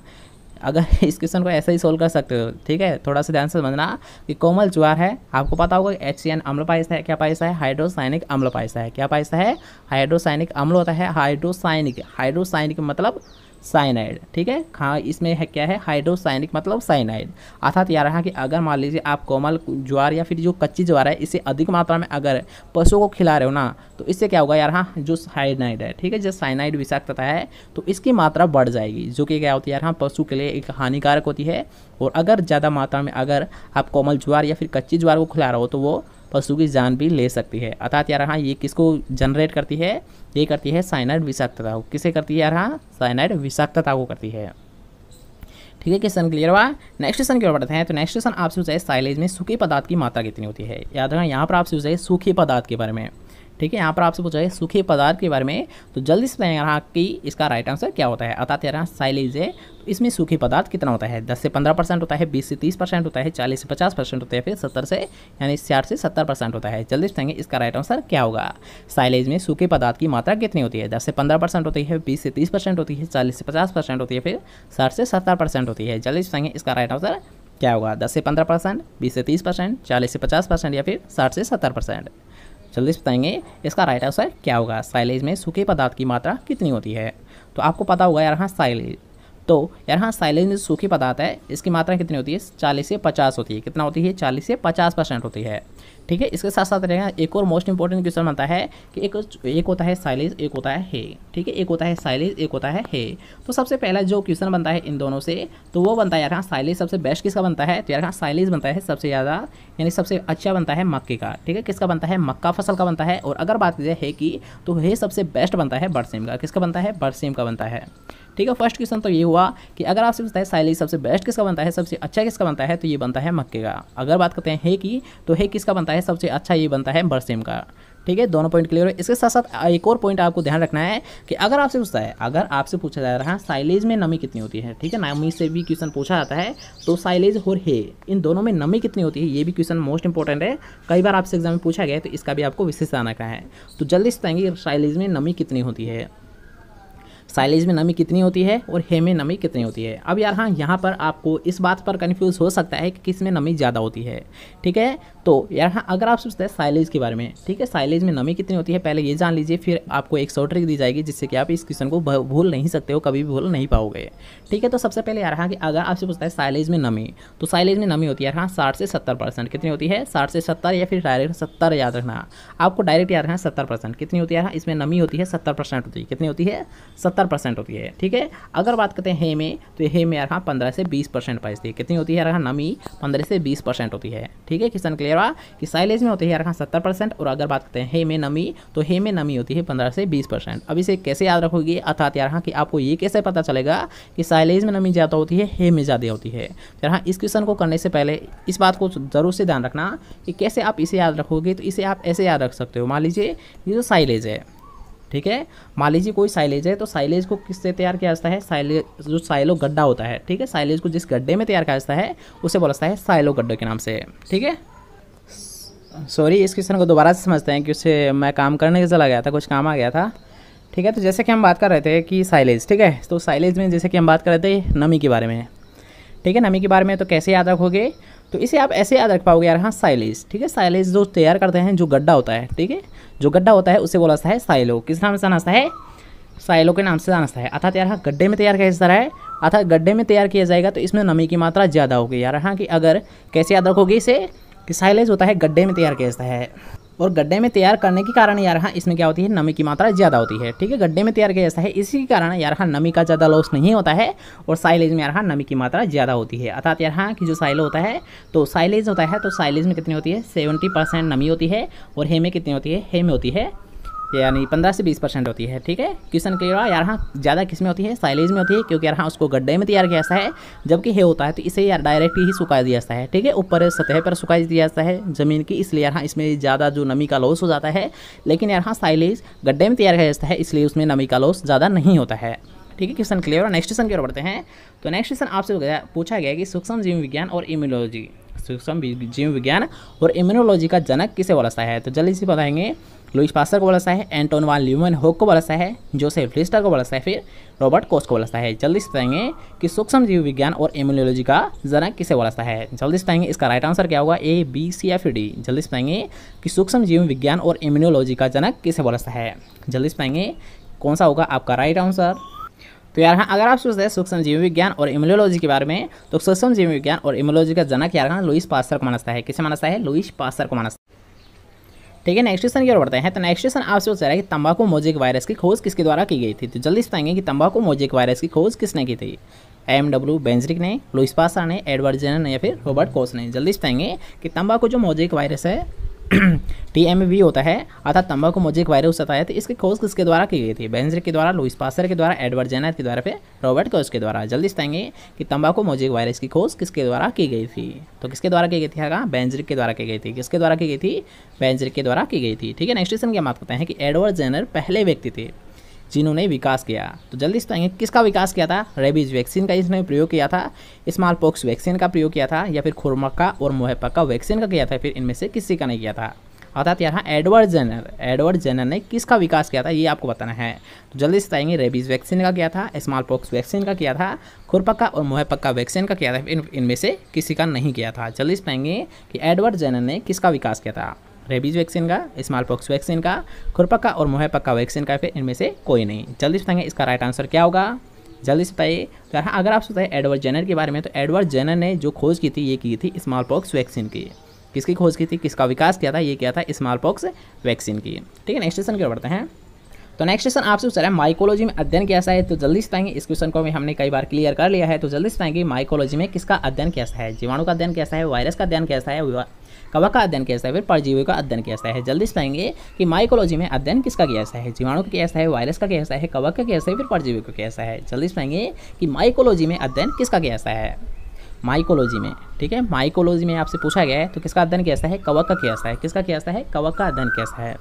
अगर इस क्वेश्चन को ऐसे ही सोल्व कर सकते हो, ठीक है, थोड़ा सा ध्यान से समझना कि कोमल ज्वार है, आपको पता होगा HCN अम्ल पाया है। क्या पाया है, हाइड्रोसाइनिक अम्ल पाया है। क्या पाया है, हाइड्रोसाइनिक अम्ल होता है। हाइड्रोसाइनिक मतलब साइनाइड, ठीक है, हाँ इसमें है क्या है, हाइड्रोसाइनिक मतलब साइनाइड। अर्थात यार हाँ कि अगर मान लीजिए आप कोमल ज्वार या फिर जो कच्ची ज्वार है इसे अधिक मात्रा में अगर पशुओं को खिला रहे हो ना, तो इससे क्या होगा यार हाँ जो साइनाइड है, ठीक है, जो साइनाइड विषाक्तता है, तो इसकी मात्रा बढ़ जाएगी, जो कि क्या होती है यार हाँ पशु के लिए एक हानिकारक होती है। और अगर ज़्यादा मात्रा में अगर आप कोमल ज्वार या फिर कच्ची ज्वार को खिला रहे हो तो वो पशु की जान भी ले सकती है। अर्थात यार हाँ ये किसको जनरेट करती है, ये करती है साइनाइड विषाक्तता को। किसे करती है यार हाँ, साइनाइड विषाक्तता को करती है। ठीक है, क्वेश्चन क्लियर हुआ। नेक्स्ट क्वेश्चन की ओर बढ़ते हैं। तो नेक्स्ट क्वेश्चन आपसे पूछा है साइलेज में सूखे पदार्थ की मात्रा कितनी होती है। याद रखना यहाँ पर आपसे पूछा है सूखे पदार्थ के बारे में, ठीक है, यहाँ पर आपसे पूछा है सूखे पदार्थ के बारे में। तो जल्दी से बताएंगे यहाँ कि इसका राइट आंसर क्या होता है। अर्थात यहाँ साइलेज है तो इसमें सूखे पदार्थ कितना होता है, 10 से 15% होता है, 20 से 30% होता है, 40 से 50% होता है, फिर 70 से यानी 60 से 70% होता है। जल्दी से बताएंगे इसका राइट आंसर क्या होगा। साइलेज में सूखे पदार्थ की मात्रा कितनी होती है, 10 से 15% होती है, 20 से 30% होती है, 40 से 50% होती है, फिर 60 से 70% होती है। जल्दी से बताएंगे इसका राइट आंसर क्या होगा। 10 से 15%, 20 से 30%, 40 से 50% या फिर 60 से 70%। जल्दी से बताएंगे इसका राइट आंसर क्या होगा। साइलेज में सूखे पदार्थ की मात्रा कितनी होती है। तो आपको पता होगा यार हाँ साइलेज, तो यार हाँ साइलेज में सूखे पदार्थ है इसकी मात्रा कितनी होती है, 40 से 50 होती है। कितना होती है, 40 से 50% होती है। ठीक है, इसके साथ साथ रहेगा एक और मोस्ट इंपॉर्टेंट क्वेश्चन बनता है कि एक होता है साइलेज, एक होता है हे। ठीक है, एक होता है साइलेज, एक होता है हे। तो सबसे पहला जो क्वेश्चन बनता है इन दोनों से, तो वो बनता है यार हाँ साइलेज सबसे बेस्ट किसका बनता है, तो यार हाँ साइलेज बनता है सबसे ज़्यादा यानी सबसे अच्छा बनता है मक्के का। ठीक है, किसका बनता है, मक्का फसल का बनता है। और अगर बात की जाए हे की, तो हे सबसे बेस्ट बनता है बरसीम का। किसका बनता है, बरसीम का बनता है। ठीक है, फर्स्ट क्वेश्चन तो ये हुआ कि अगर आपसे पूछता है साइलेज सबसे बेस्ट किसका बनता है, सबसे अच्छा किसका बनता है, तो ये बनता है मक्के का। अगर बात करते हैं हे की, तो हे किसका बनता है, सबसे अच्छा ये बनता है बरसीम का। ठीक है, दोनों पॉइंट क्लियर है। इसके साथ साथ एक और पॉइंट आपको ध्यान रखना है कि अगर आपसे पूछता है, अगर आपसे पूछा जा रहा है साइलेज में नमी कितनी होती है, ठीक है, नमी से भी क्वेश्चन पूछा जाता है, तो साइलेज और हे इन दोनों में नमी कितनी होती है, ये भी क्वेश्चन मोस्ट इंपॉर्टेंट है, कई बार आपसे एग्जाम में पूछा गया है, तो इसका भी आपको विशेष ध्यान रखना है। तो जल्दी से बताएंगे साइलेज में नमी कितनी होती है, साइलेज में नमी कितनी होती है और हे में नमी कितनी होती है। अब यार हाँ यहाँ पर आपको इस बात पर कन्फ्यूज़ हो सकता है कि किस में नमी ज़्यादा होती है। ठीक है, तो यार हाँ अगर आप सोचते हैं साइलेज के बारे में, ठीक है, साइलेज में नमी कितनी होती है पहले ये जान लीजिए, फिर आपको एक शॉर्ट ट्रिक दी जाएगी जिससे कि आप इस क्वेश्चन को भूल नहीं सकते हो, कभी भी भूल नहीं पाओगे। ठीक है, तो सबसे पहले यार हाँ कि अगर आपसे पूछता है साइलेज में नमी, तो साइलेज में नमी होती है यार हाँ 60 से 70%। कितनी होती है, 60 से 70 या फिर डायरेक्ट 70 याद रखना आपको, डायरेक्ट यार हाँ 70%। कितनी होती है, इसमें नमी होती है 70% होती है। कितनी होती है, 70% होती है। ठीक है, अगर बात करते हैं हे में, तो हे में यार हाँ 15 से 20% पाइती है। कितनी होती है यार हाँ, नमी 15 से 20% होती है। ठीक है, क्वेश्चन क्लियर हुआ कि साइलेज में होती है यार हाँ 70%, और अगर बात करते हैं हे में नमी, तो हे में नमी होती है 15 से 20%। अब इसे कैसे याद रखोगे, अर्थात यार हाँ कि आपको ये कैसे पता चलेगा कि साइलेज में नमी ज़्यादा होती है, हे में ज़्यादा होती है। यार हाँ इस क्वेश्चन को करने से पहले इस बात को जरूर से ध्यान रखना कि कैसे आप इसे याद रखोगे। तो इसे आप ऐसे याद रख सकते हो, मान लीजिए ये जो साइलेज है, ठीक है। मान लीजिए कोई साइलेज है, तो साइलेज को किससे तैयार किया जाता है, साइलेज जो साइलो गड्ढा होता है, ठीक है, साइलेज को जिस गड्ढे में तैयार किया जाता है उसे बोला जाता है साइलो गड्ढे के नाम से, ठीक है। सॉरी, इस क्वेश्चन को दोबारा से समझते हैं कि उससे मैं काम करने के चला गया था, कुछ काम आ गया था, ठीक है। तो जैसे कि हम बात कर रहे थे कि साइलेज, ठीक है, तो साइलेज में जैसे कि हम बात कर रहे थे नमी के बारे में, ठीक है, नमी के बारे में, तो कैसे याद रखोगे, तो इसे आप ऐसे याद रख पाओगे यार, हाँ साइलेज, ठीक है, साइलेज जो तैयार करते हैं, जो गड्ढा होता है, ठीक है, जो गड्ढा होता है उसे बोला जाता है साइलो, किस नाम से जाना जाता है, साइलो के नाम से जाना जाता है। अर्थात यार हाँ गड्ढे में तैयार किया जा रहा है, अर्थात गड्ढे में तैयार किया जाएगा तो इसमें नमी की मात्रा ज़्यादा होगी यार, हाँ कि अगर कैसे याद रखोगे इसे कि साइलेज होता है गड्ढे में तैयार किया जाता है, और गड्ढे में तैयार करने के कारण यार हाँ इसमें क्या होती है, नमी की मात्रा ज़्यादा होती है, ठीक है, गड्ढे में तैयार किया जाता है, इसी के कारण यार हाँ नमी का ज़्यादा लॉस नहीं होता है, और साइलेज में यार हाँ नमी की मात्रा ज़्यादा होती है। अर्थात यार हाँ कि जो साइलो होता है, तो साइलेज होता है, तो साइलेज में कितनी होती है, 70% नमी होती है, और हे में कितनी होती है, हे में होती है यानी 15 से 20% होती है, ठीक है। क्वेश्चन क्लियर हुआ यार, हाँ ज़्यादा किस में होती है, साइलेज में होती है, क्योंकि यार हाँ उसको गड्ढे में तैयार किया जाता है, जबकि हे होता है तो इसे यार डायरेक्ट ही सुखा दिया जाता है, ठीक है, ऊपर सतह पर सुखा दिया जाता है ज़मीन की, इसलिए यार हाँ इसमें ज़्यादा जो नमी का लॉस हो जाता है। लेकिन यार हाँ साइलेज गड्ढे में तैयार किया जाता है, इसलिए उसमें नमी का लॉस ज़्यादा नहीं होता है, ठीक है। Question clear. नेक्स्ट क्वेश्चन की ओर बढ़ते हैं। तो नेक्स्ट क्वेश्चन आपसे पूछा गया कि सूक्ष्म जीव विज्ञान और इम्यूनोलॉजी, सूक्ष्म जीव विज्ञान और इम्यूनोलॉजी का जनक किसे बोला जाता है, तो जल्दी से बताएंगे। लुईस पास्चर को बोला जाता है, एंटोन वान ल्यूमेनहोक को बोला जाता है, जोसेफ लिस्टर को बोला जाता है, फिर रॉबर्ट कोच को बोला जाता है। जल्दी से बताएंगे कि सूक्ष्म जीव विज्ञान और इम्यूनोलॉजी का जनक किसे बोला जाता है। जल्दी से बताएंगे इसका राइट आंसर क्या होगा, ए, बी, सी या फिर डी। जल्दी से बताएंगे कि सूक्ष्म जीव विज्ञान और इम्यूनोलॉजी का जनक किसे बोला जाता है। जल्दी से बताएंगे कौन सा होगा आपका राइट आंसर। तो यार हाँ अगर आप सोचते हैं सूक्ष्म जीव विज्ञान और इम्यूनोलॉजी के बारे में, तो सूक्ष्म जीव विज्ञान और इम्यूनोलॉजी का जनक यार हाँ लुईस पास्चर को माना जाता है। किसे माना जाता है, लुईस पास्चर को माना जाता है, ठीक है। नेक्स्ट क्वेश्चन की ओर बढ़ते हैं। तो नेक्स्ट क्वेश्चन आपसे पूछ रहा है कि तंबाकू मोजेक वायरस की खोज किसके द्वारा की गई थी। तो जल्दी से बताएंगे कि तंबाकू मोजेक वायरस की खोज किसने की थी। एम.डब्ल्यू. बेंजरिक ने, लुईस पास्चर ने, एडवर्ड जेनर ने या फिर रॉबर्ट कोच ने। जल्दी से बताएंगे कि तंबाकू जो मोजेक वायरस है TMV होता है, अर्थात तंबाकू मोजेक वायरस होता है, तो इसकी खोज किसके द्वारा की गई थी। बेंजरिक के द्वारा, लुईस पास्चर के द्वारा, एडवर्ड जेनर के द्वारा, फिर रॉबर्ट कोच के द्वारा। जल्दी से बताएंगे कि तंबाकू मोजेक वायरस की खोज किसके द्वारा की गई थी। तो किसके द्वारा की गई थी, हाँ बेंजरिक के द्वारा की गई थी। किसके द्वारा की गई थी, बेंजरिक के द्वारा की गई थी, ठीक है। नेक्स्ट क्वेश्चन की बात करते हैं कि एडवर्ड जेनर पहले व्यक्ति थे जिन्होंने विकास किया। तो जल्दी से बताएंगे किसका विकास किया था। रेबीज वैक्सीन का इसने प्रयोग किया था, स्मॉल पॉक्स वैक्सीन का प्रयोग किया था, या फिर खुरमक्का और मुहैप्पका वैक्सीन का किया था, फिर इनमें से किसी का नहीं किया था। अर्थात यहाँ एडवर्ड जेनर ने किसका विकास किया था, ये आपको बताना है। तो जल्दी से बताएंगे रेबीज वैक्सीन का किया था, स्मॉल पॉक्स वैक्सीन का किया था, खुरपक्का और मुहैप्पका वैक्सीन का किया था, इनमें से किसी का नहीं किया था। जल्दी से बताएंगे कि एडवर्ड जेनर ने किसका विकास किया था। रेबीज वैक्सीन का, स्मॉल पॉक्स वैक्सीन का, खुरपक्का और मुहैप्पका वैक्सीन का, फिर इनमें से कोई नहीं। जल्दी से बताएंगे इसका राइट आंसर क्या होगा। जल्दी से बताइए। तो यहाँ अगर आप सोचते हैं एडवर्ड जेनर के बारे में, तो एडवर्ड जेनर ने जो खोज की थी ये की थी स्मॉल पॉक्स वैक्सीन की। किसकी खोज की थी, किसका विकास किया था, ये किया था स्मॉल पॉक्स वैक्सीन की, ठीक है। नेक्स्ट क्वेश्चन की ओर बढ़ते हैं। तो नेक्स्ट क्वेश्चन आपसे पूछ रहा है माइकोलॉजी में अध्ययन कैसा है। तो जल्दी से बताएंगे, इस क्वेश्चन को भी हमने कई बार क्लियर कर लिया है। तो जल्दी से बताएंगे माइकोलॉजी में किसका अध्ययन कैसा है। जीवाणु का अध्ययन कैसा है, वायरस का अध्ययन कैसा है, कवक का अध्ययन कैसा है, फिर परजीवी का अध्ययन कैसा है। जल्दी से बताएंगे कि माइकोलॉजी में अध्ययन किसका कैसा है। जीवाणु का कैसा है, वायरस का कैसा है, कवक का कैसा है, फिर परजीवी का कैसा है। जल्दी से बताएंगे कि माइकोलॉजी में अध्ययन किसका कैसा है। माइकोलॉजी में, ठीक है, माइकोलॉजी में आपसे पूछा गया है तो किसका अध्ययन कैसा है, कवक का कैसा है। किसका कैसा है, कवक का अध्ययन कैसा है।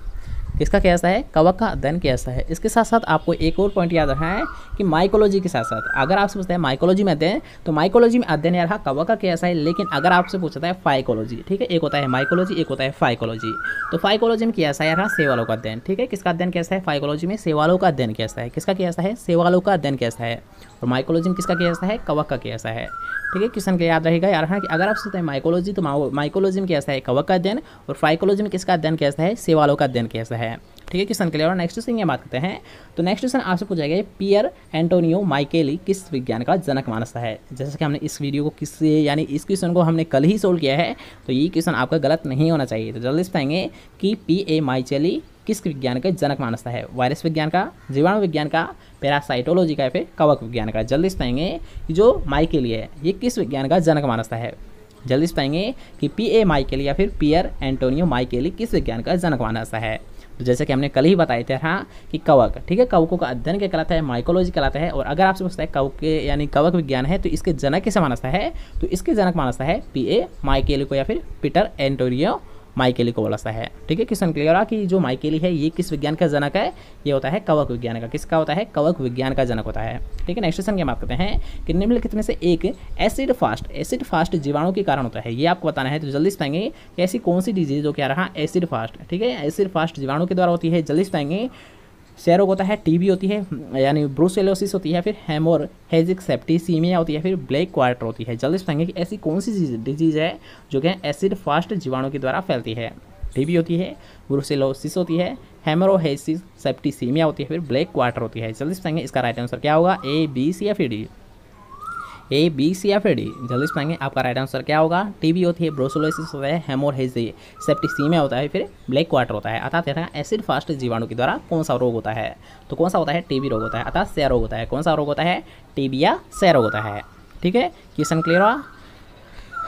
किसका कैसा है, कवक का अध्ययन कैसा है। इसके साथ साथ आपको एक और पॉइंट याद रखना है कि माइकोलॉजी के साथ साथ अगर आपसे पूछता है माइकोलॉजी में अध्ययन, तो माइकोलॉजी में अध्ययन यार हाँ कवक का कैसा है। लेकिन अगर आपसे पूछता है फाइकोलॉजी, ठीक है, एक होता है माइकोलॉजी, एक होता है फाइकोलॉजी। तो फाइकोलॉजी में कैसा है यार हाँ सेवालों का अध्ययन, ठीक है। किसका अध्ययन कैसा है, फाइकोलॉजी में सेवालों का अध्ययन कैसा है। किसका कैसा है, सेवालों का अध्ययन कैसा है। और माइकोलॉजी में किसका कैसा है, कवक का कैसा है, ठीक है। क्वेश्चन के याद रहेगा यार हाँ कि अगर आप सोचते हैं माइकोलॉजी, तो माइकोलॉजी में कैसा है, कवक का अध्ययन, और फाइकोलॉजी में किसका अध्ययन कैसा है, सेवालों का अध्ययन कैसा है, ठीक है। Question clear. और नेक्स्ट क्वेश्चन ये बात करते हैं। तो नेक्स्ट क्वेश्चन आपसे पूछा गया पियर एंटोनियो माइकेली किस विज्ञान का जनक माना जाता है। जैसे कि हमने इस वीडियो को किससे यानी इस क्वेश्चन को हमने कल ही सोल्व किया है, तो ये क्वेश्चन आपका गलत नहीं होना चाहिए। तो जल्दी से बताएंगे कि P.A. माइकेली किस विज्ञान का जनक माना जाता है। वायरस विज्ञान का, जीवाणु विज्ञान का, पैरासाइटोलॉजी का, या फिर कवक विज्ञान का। जल्दी से बताएंगे कि जो माइकेली है ये किस विज्ञान का जनक माना जाता है। जल्दी से बताएंगे कि P.A. माइकेली या फिर पियर एंटोनियो माइकेली किस विज्ञान का जनक माना जाता है। तो जैसे कि हमने कल ही बताए थे हाँ कि कवक, ठीक है, कवकों का अध्ययन क्या कहलाता है, माइकोलॉजी कहलाता है। और अगर आपसे पूछता है कवक के यानी कवक विज्ञान है तो इसके जनक किसे माना जाता है, तो इसके जनक माना जाता है P.A. माइकेली को या फिर पीटर एंटोनियो माइकेली को बोलता है। ठीक है, क्वेश्चन क्लियर हुआ कि जो माइकेली है ये किस विज्ञान का जनक है, ये होता है कवक विज्ञान का। किसका होता है, कवक विज्ञान का जनक होता है। ठीक है, नेक्स्ट क्वेश्चन की बात करते हैं कि निम्नलिखित में से एक एसिड फास्ट जीवाणु के कारण होता है, ये आपको बताना है। तो जल्दी से बताएंगे कि ऐसी कौन सी डिजीज जो क्या रहा एसिड फास्ट, ठीक है, एसिड फास्ट जीवाणु के द्वारा होती है। जल्दी से बताएंगे, क्षय रोग होता है, टीबी होती है यानी ब्रूसेलोसिस होती है, फिर हेमोरहेजिक सेप्टिसीमिया होती है, फिर ब्लैक क्वार्टर होती है। जल्दी से बताएंगे कि ऐसी कौन सी डिजीज है जो कि एसिड फास्ट जीवाणु के द्वारा फैलती है। टीबी होती है, ब्रूसेलोसिस होती है, हेमोरहेजिक सेप्टिसीमिया होती है, फिर ब्लैक क्वार्टर होती है। जल्दी से बताएंगे इसका राइट आंसर क्या होगा, ए बी सी या फिर डी, ए बी सी या फिर डी। जल्दी से बताएंगे आपका राइट आंसर क्या होगा, टीबी होती है, ब्रूसेलोसिस होता है, हेमोरहेजिक सेप्टिसीमिया होता है, फिर ब्लैक क्वार्टर होता है। अर्थात एसिड फास्ट जीवाणु के द्वारा कौन सा रोग होता है, तो कौन सा होता है, टीबी रोग होता है, अर्थात क्षय रोग होता है। कौन सा रोग होता है, टीबी या क्षय रोग होता है। ठीक है, क्वेश्चन क्लियर हुआ।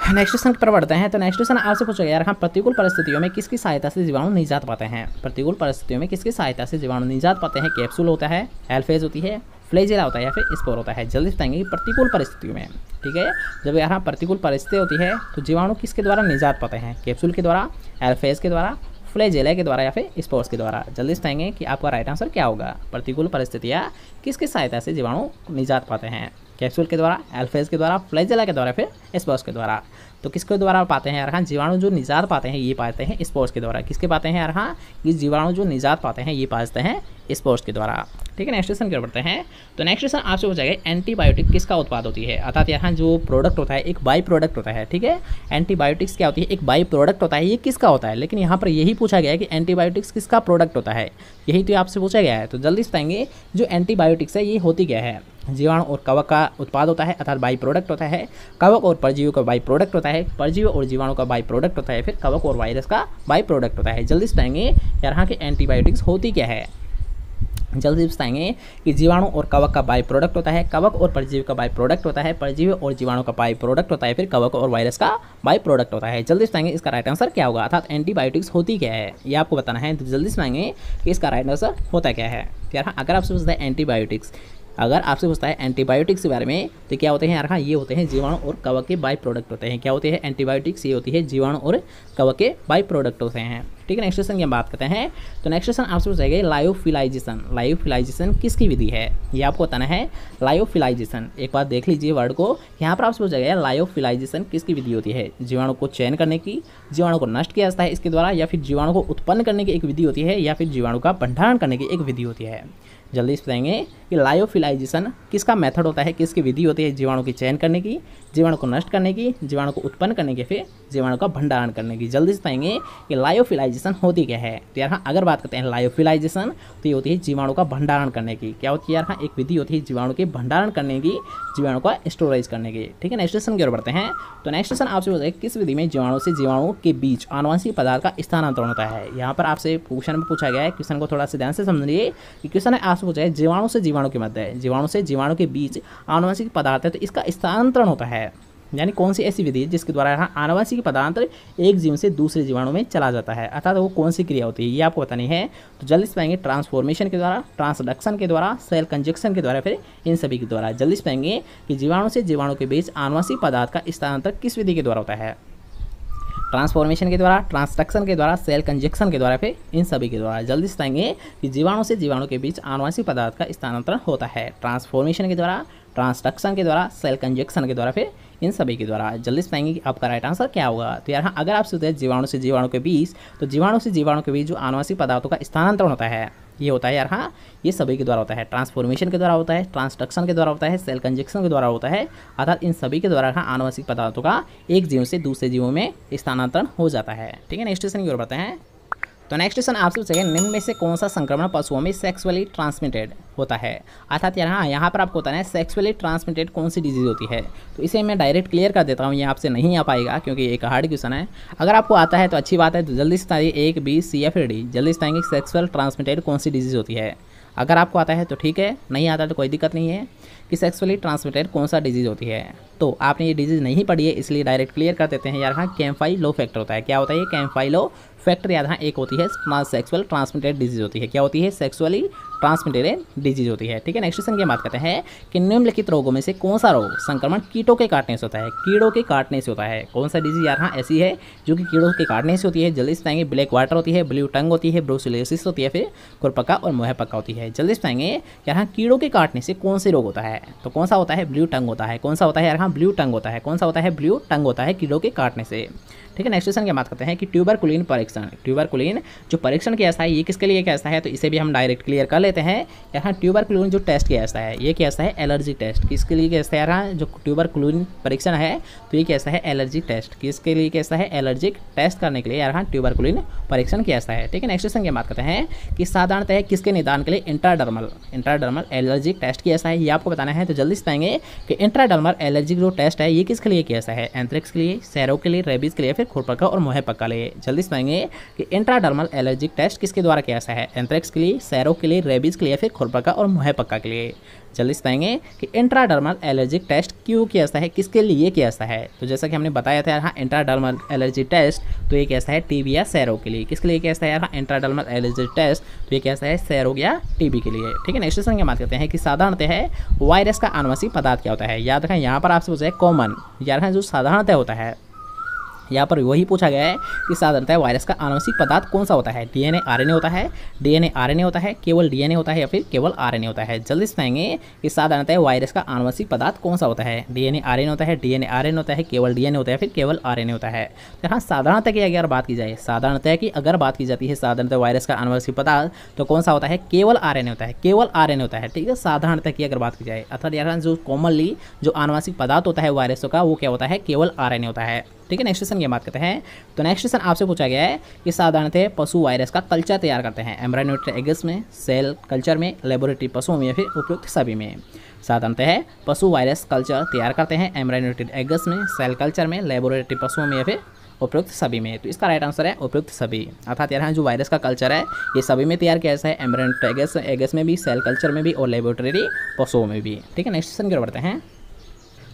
नेक्स्ट क्वेश्चन पर बढ़ते हैं। तो नेक्स्ट क्वेश्चन आपसे पूछा गया, हम प्रतिकूल परिस्थितियों में किसकी सहायता से जीवाणु निजात पाते हैं। प्रतिकूल परिस्थितियों में किसकी सहायता से जीवाणु निजात पाते हैं। कैप्सूल होता है, एल्फेज होती है, फ्लैजेला होता है, या फिर स्पोर होता है। जल्दी बताएंगे प्रतिकूल परिस्थितियों में। ठीक है, जब यहाँ प्रतिकूल परिस्थिति होती है तो जीवाणु किसके द्वारा निजात पाते हैं, कैप्सूल के द्वारा, एल्फेज के द्वारा, फ्लैजेला के द्वारा, या फिर स्पोर्स के द्वारा। जल्दी बताएंगे कि आपका राइट आंसर क्या होगा, प्रतिकूल परिस्थितियाँ किसकी सहायता से जीवाणु निजात पाते हैं, कैप्सूल के द्वारा, एल्फेज के द्वारा, फ्लैजेला के द्वारा, फिर स्पोर्स के द्वारा। तो किसके द्वारा पाते हैं यार, जीवाणु जो निजात पाते हैं ये पाते हैं स्पोर्स के द्वारा। किसके पाते हैं यार, ये जीवाणु जो निजात पाते हैं ये पाते हैं स्पोर्स के द्वारा। ठीक है, नेक्स्ट क्वेश्चन की ओर बढ़ते हैं। तो नेक्स्ट क्वेश्चन आपसे पूछा गया, एंटीबायोटिक किसका उत्पाद होती है। अर्थात यहाँ जो प्रोडक्ट होता है एक बाई प्रोडक्ट होता है। ठीक है, एंटीबायोटिक्स क्या होती है, एक बाई प्रोडक्ट होता है, ये किसका होता है। लेकिन यहाँ पर यही पूछा गया है कि एंटीबायोटिक्स किसका प्रोडक्ट होता है, यही तो आपसे पूछा गया है। तो जल्दी बताएंगे जो एंटीबायोटिक्स है ये होती क्या है, जीवाणु और कवक का उत्पाद होता है, अर्थात बाई प्रोडक्ट होता है। कवक और परजीवी का बाई प्रोडक्ट होता है, परजीवी और जीवाणु का बाई प्रोडक्ट होता है, फिर कवक और वायरस का बाई प्रोडक्ट होता है। जल्दी बताएंगे यहाँ के एंटीबायोटिक्स होती क्या है। जल्दी बताएंगे कि जीवाणु और कवक का बाई प्रोडक्ट होता है, कवक और परजीवी का बाई प्रोडक्ट होता है, परजीवी और जीवाणु का बाई प्रोडक्ट होता है, फिर कवक और वायरस का बाई प्रोडक्ट होता है। जल्दी बताएंगे इसका राइट आंसर क्या होगा, अर्थात एंटीबायोटिक्स होती क्या है ये आपको बताना है। तो जल्दी बताएंगे कि इसका राइट आंसर होता क्या है। यार अगर आपसे पूछता है एंटीबायोटिक्स, अगर आपसे पूछता है एंटीबायोटिक्स के बारे में तो क्या होते हैं यार, ये होते हैं जीवाणु और कवक के बाई प्रोडक्ट होते हैं। क्या होते हैं एंटीबायोटिक्स, ये होती है जीवाणु और कवक के बाई प्रोडक्ट होते हैं। ठीक है, नेक्स्ट क्वेश्चन की हम बात करते हैं। तो नेक्स्ट क्वेश्चन आपसे पूछा गया लायोफिलाइजेशन, लायोफिलाइजेशन किसकी विधि है ये आपको बताना है। लायोफिलाइजेशन एक बार देख लीजिए वर्ड को, यहाँ पर आपसे पूछा गया लायोफिलाइजेशन किसकी विधि होती है। जीवाणु को चयन करने की, जीवाणु को नष्ट किया जाता है इसके द्वारा, या फिर जीवाणु को उत्पन्न करने की एक विधि होती है, या फिर जीवाणु का भंडारण करने की एक विधि होती है। जल्दी से बताएंगे कि लायोफिलाइजेशन किसका मेथड होता है, किसकी विधि होती है। जीवाणु की चयन करने की, जीवाणु को नष्ट करने की, जीवाणु को उत्पन्न करने की, फिर जीवाणु का भंडारण करने की। जल्दी से बताएंगे कि लायोफिलाइजेशन होती क्या है। तो यहाँ अगर बात करते हैं लायोफिलाइजेशन तो ये होती है जीवाणु का भंडारण करने की। क्या होती है यहाँ एक विधि होती है जीवाणु के भंडारण करने की, जीवाणु का स्टोरेज करने की। ठीक है, नेक्स्ट क्वेश्चन की ओर बढ़ते हैं। तो नेक्स्ट क्वेश्चन आपसे पूछा है किस विधि में जीवाणु से जीवाणु के बीच आनुवंशिक पदार्थ का स्थानांतरण होता है। यहाँ पर आपसे क्वेश्चन में पूछा गया है, क्वेश्चन को थोड़ा सा ध्यान से समझिए कि क्वेश्चन है आपसे पूछा है जीवाणु से जीवाणु के मध्य है, जीवाणु से जीवाणु के बीच आनुवंशिक पदार्थ है तो इसका स्थानांतरण होता है। यानी कौन सी ऐसी विधि है जिसके द्वारा यहाँ आनुवंशिक पदार्थ एक जीव से दूसरे जीवाणु में चला जाता है, अर्थात वो कौन सी क्रिया होती है ये आपको बतानी है। तो जल्दी से पाएंगे ट्रांसफॉर्मेशन के द्वारा, ट्रांसडक्शन के द्वारा, सेल कंजक्शन के द्वारा, फिर इन सभी के द्वारा। जल्दी से पाएंगे कि जीवाणु से जीवाणु के बीच आनुवंशिक पदार्थ का स्थानांतरण किस विधि के द्वारा होता है। ट्रांसफॉर्मेशन के द्वारा, ट्रांसडक्शन के द्वारा, सेल कंजक्शन के द्वारा, फिर इन सभी के द्वारा। जल्दी से बताएंगे कि जीवाणु से जीवाणु के बीच आनुवंशिक पदार्थ का स्थानांतरण होता है ट्रांसफॉर्मेशन के द्वारा, ट्रांसडक्शन के द्वारा, सेल कंजक्शन के द्वारा, फिर इन सभी के द्वारा। जल्दी से बताएंगे कि आपका राइट आंसर क्या होगा। तो यार अगर आपसे होता है जीवाणु से जीवाणु के बीच, तो जीवाणु से जीवाणु के बीच जो आनुवंशिक पदार्थों का स्थानांतरण होता है ये होता है यार ये सभी के द्वारा होता है। ट्रांसफॉर्मेशन के द्वारा होता है, ट्रांसडक्शन के द्वारा होता है, सेल कंजक्शन के द्वारा होता है, अर्थात इन सभी के द्वारा आनुवंशिक पदार्थों का एक जीव से दूसरे जीवों में स्थानांतरण हो जाता है। ठीक है, नेक्स्ट क्वेश्चन की ओर बढ़ते हैं। तो नेक्स्ट क्वेश्चन आपसे पूछेगा निम्न में से कौन सा संक्रमण पशुओं में सेक्सुअली ट्रांसमिटेड होता है। अर्थात यहाँ पर आपको बताना है सेक्सुअली ट्रांसमिटेड कौन सी डिजीज होती है। तो इसे मैं डायरेक्ट क्लियर कर देता हूँ, ये आपसे नहीं आ पाएगा क्योंकि एक हार्ड क्वेश्चन है। अगर आपको आता है तो अच्छी बात है, तो जल्दी से बताइए एक, बी, सी या फिर डी। जल्दी से बताएंगे सेक्सुअल ट्रांसमिटेड कौन सी डिजीज होती है। अगर आपको आता है तो ठीक है, नहीं आता तो कोई दिक्कत नहीं है कि सेक्सुअली ट्रांसमिटेड कौन सा डिजीज होती है। तो आपने ये डिजीज नहीं पढ़ी है इसलिए डायरेक्ट क्लियर कर देते हैं यार। कैम्फाइलो फैक्टर होता है। क्या होता है ये कैम्फाइलो फैक्टर यार एक होती है सेक्सुअल ट्रांसमिटेड डिजीज होती है। क्या होती है सेक्सुअली ट्रांसमिटेड डिजीज होती है। ठीक है, नेक्स्ट क्वेश्चन की बात करते हैं कि निम्नलिखित रोगों में से कौन सा रोग संक्रमण कीटों के काटने से होता है। कीड़ों के काटने से होता है। कौन सा डिजीज यार हाँ ऐसी है जो कि कीड़ों के काटने से होती है, जल्दी से बताएंगे। ब्लैक वाटर होती है, ब्लू टंग होती है, ब्रूसेलोसिस होती है, फिर खुरपका और मुहपका होती है। जल्दी से बताएंगे यार हाँ कीड़ों के काटने से कौन से रोग होता है। तो कौन सा होता है, ब्लू टंग होता है। कौन सा होता है यार हाँ, ब्लू टंग होता है। कौन सा होता है, ब्लू टंग होता है कीड़ों के काटने से। ठीक है, नेक्स्ट क्वेश्चन की बात करते हैं कि ट्यूबरकुलिन परीक्षण। ट्यूबरकुलिन जो परीक्षण किया जाता है ये किसके लिए किया जाता है, तो इसे भी हम डायरेक्ट क्लियर कर लेते हैं। यहाँ ट्यूबरकुलिन जो टेस्ट किया जाता है ये किया जाता है एलर्जी टेस्ट। किसके लिए किया जाता है यहाँ जो ट्यूबरकुलिन परीक्षण है, तो ये किया जाता है एलर्जी टेस्ट। किसके लिए किया जाता है, एलर्जिक टेस्ट करने के लिए यहाँ ट्यूबरकुलिन परीक्षण किया जाता है। ठीक है, नेक्स्ट क्वेश्चन की बात करते हैं कि साधारणतः किसके निदान के लिए इंट्राडर्मल एलर्जिक टेस्ट किया जाता है, ये आपको बताना है। तो जल्दी से बताएंगे कि इंट्राडर्मल एलर्जिक जो टेस्ट है ये किसके लिए किया जाता है, एंथ्रेक्स के लिए, सैरो के लिए, रेबीज के लिए, फिर खुरपका और मुहपका लिए। जल्दी से बताएंगे कि इंट्राडर्मल एलर्जिक टेस्ट किसके द्वारा किया जाता है, एंथ्रेक्स के लिए, सैरो के लिए, रेबीज के लिए, फिर खुरपका और मुहपका के लिए। जल्दी से बताएंगे कि इंट्राडर्मल एलर्जिक टेस्ट क्यों किया जाता है, किसके लिए किया जाता है। तो जैसा कि हमने बताया था यार हाँ इंट्राडर्मल एलर्जी टेस्ट तो ये किया जाता है टीबी या सैरो के लिए। किसके लिए किया जाता है यार हाँ इंट्राडर्मल एलर्जी टेस्ट, तो ये किया जाता है सैरो या टीबी के लिए। ठीक है, नेक्स्ट क्वेश्चन की बात करते हैं कि साधारणतः है वायरस का आनुवंशिक पदार्थ क्या होता है। याद रखें यहाँ पर आपसे पूछा है कॉमन, यार हाँ जो साधारणतः होता है यहाँ पर वही पूछा गया है कि साधारणतः वायरस का आनुवंशिक पदार्थ कौन सा होता है, डीएनए आरएनए होता है, डीएनए आरएनए होता है, केवल डीएनए होता है या फिर केवल आरएनए होता है। जल्दी से बताएंगे कि साधारणतः वायरस का आनुवंशिक पदार्थ कौन सा होता है, डीएनए आरएनए होता है, डीएनए आरएनए होता है, केवल डीएनए होता है, फिर केवल आरएनए होता है। तो हाँ साधारणतः की अगर बात की जाए, साधारणतः की अगर बात की जाती है साधारणतः वायरस का आनुवंशिक पदार्थ तो कौन सा होता है, केवल आरएनए होता है, केवल आरएनए होता है। ठीक है, साधारणतः की अगर बात की जाए अर्थात यार जो कॉमनली जो आनुवंशिक पदार्थ होता है वायरसों का वो क्या होता है, केवल आरएनए होता है। ठीक है, नेक्स्ट क्वेश्चन की बात करते हैं। तो नेक्स्ट क्वेश्चन आपसे पूछा गया है कि साधारणतः पशु वायरस का कल्चर तैयार करते हैं एम्ब्रायोनिक एग्स में, सेल कल्चर में, लेबोरेटरी पशुओं में या फिर उपयुक्त सभी में। साधारणतः पशु वायरस कल्चर तैयार करते हैं एम्ब्रायोनिक एग्स में, सेल कल्चर में, लेबोरेटरी पशुओं में या फिर उपयुक्त सभी में। तो इसका राइट आंसर है उपयुक्त सभी। अर्थात यहाँ जो वायरस का कल्चर है ये सभी में तैयार किया जाता है, एम्ब्रायोनिक एग्स में भी, सेल कल्चर में भी और लेबोरेटरी पशुओं में भी। ठीक है, नेक्स्ट क्वेश्चन की ओर बढ़ते हैं।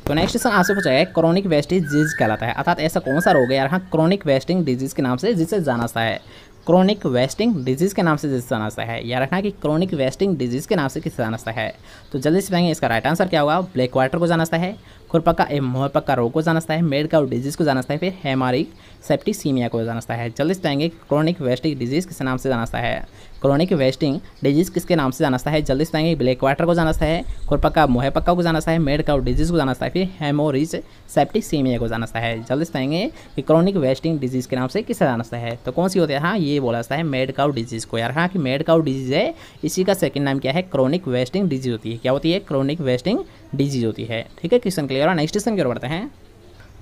तो नेक्स्ट क्वेश्चन आपसे पूछा है क्रोनिक वेस्टिंग डिजीज कहलाता है, अर्थात ऐसा कौन सा रोग है यार हाँ क्रोनिक वेस्टिंग डिजीज के नाम से जिसे जाना जाता है, क्रोनिक वेस्टिंग डिजीज के नाम से जिसे जाना जाता है। याद रखना कि क्रोनिक वेस्टिंग डिजीज के नाम से किसे जाना जाता है। तो जल्दी से बताएंगे इसका राइट आंसर क्या होगा, ब्लैक वाटर को जाना जाता है, खुरपका एवं मुहपका रोग को जाना जाता है, मेड काउ डिजीज को जाना जाता है, फिर हेमोरिक सेप्टिसीमिया को जाना जाता है। जल्दी से बताएंगे क्रोनिक वेस्टिंग डिजीज किस नाम से जाना जाता है, क्रोनिक वेस्टिंग डिजीज किसके नाम से जाना जाता है। जल्दी से बताएंगे ब्लैक वाटर को जाना जाता है, खुरपका मुहपका को जाना जाता है, मेड काउ डिजीज को जाना जाता है, फिर हेमोरिज सेप्टिसीमिया को जाना जाता है। जल्दी से बताएंगे कि क्रोनिक वेस्टिंग डिजीज के नाम से किसे जाना जाता है। तो कौन सी होती है, हाँ ये बोला जाता है मेड काउ डिजीज को। यार हाँ कि मेड काउ डिजीज है, इसी का सेकंड नाम क्या है, क्रोनिक वेस्टिंग डिजीज होती है। क्या होती है, क्रोनिक वेस्टिंग डिजीज होती है। ठीक है, क्वेश्चन क्लियर है। नेक्स्ट क्वेश्चन की ओर बढ़ते हैं।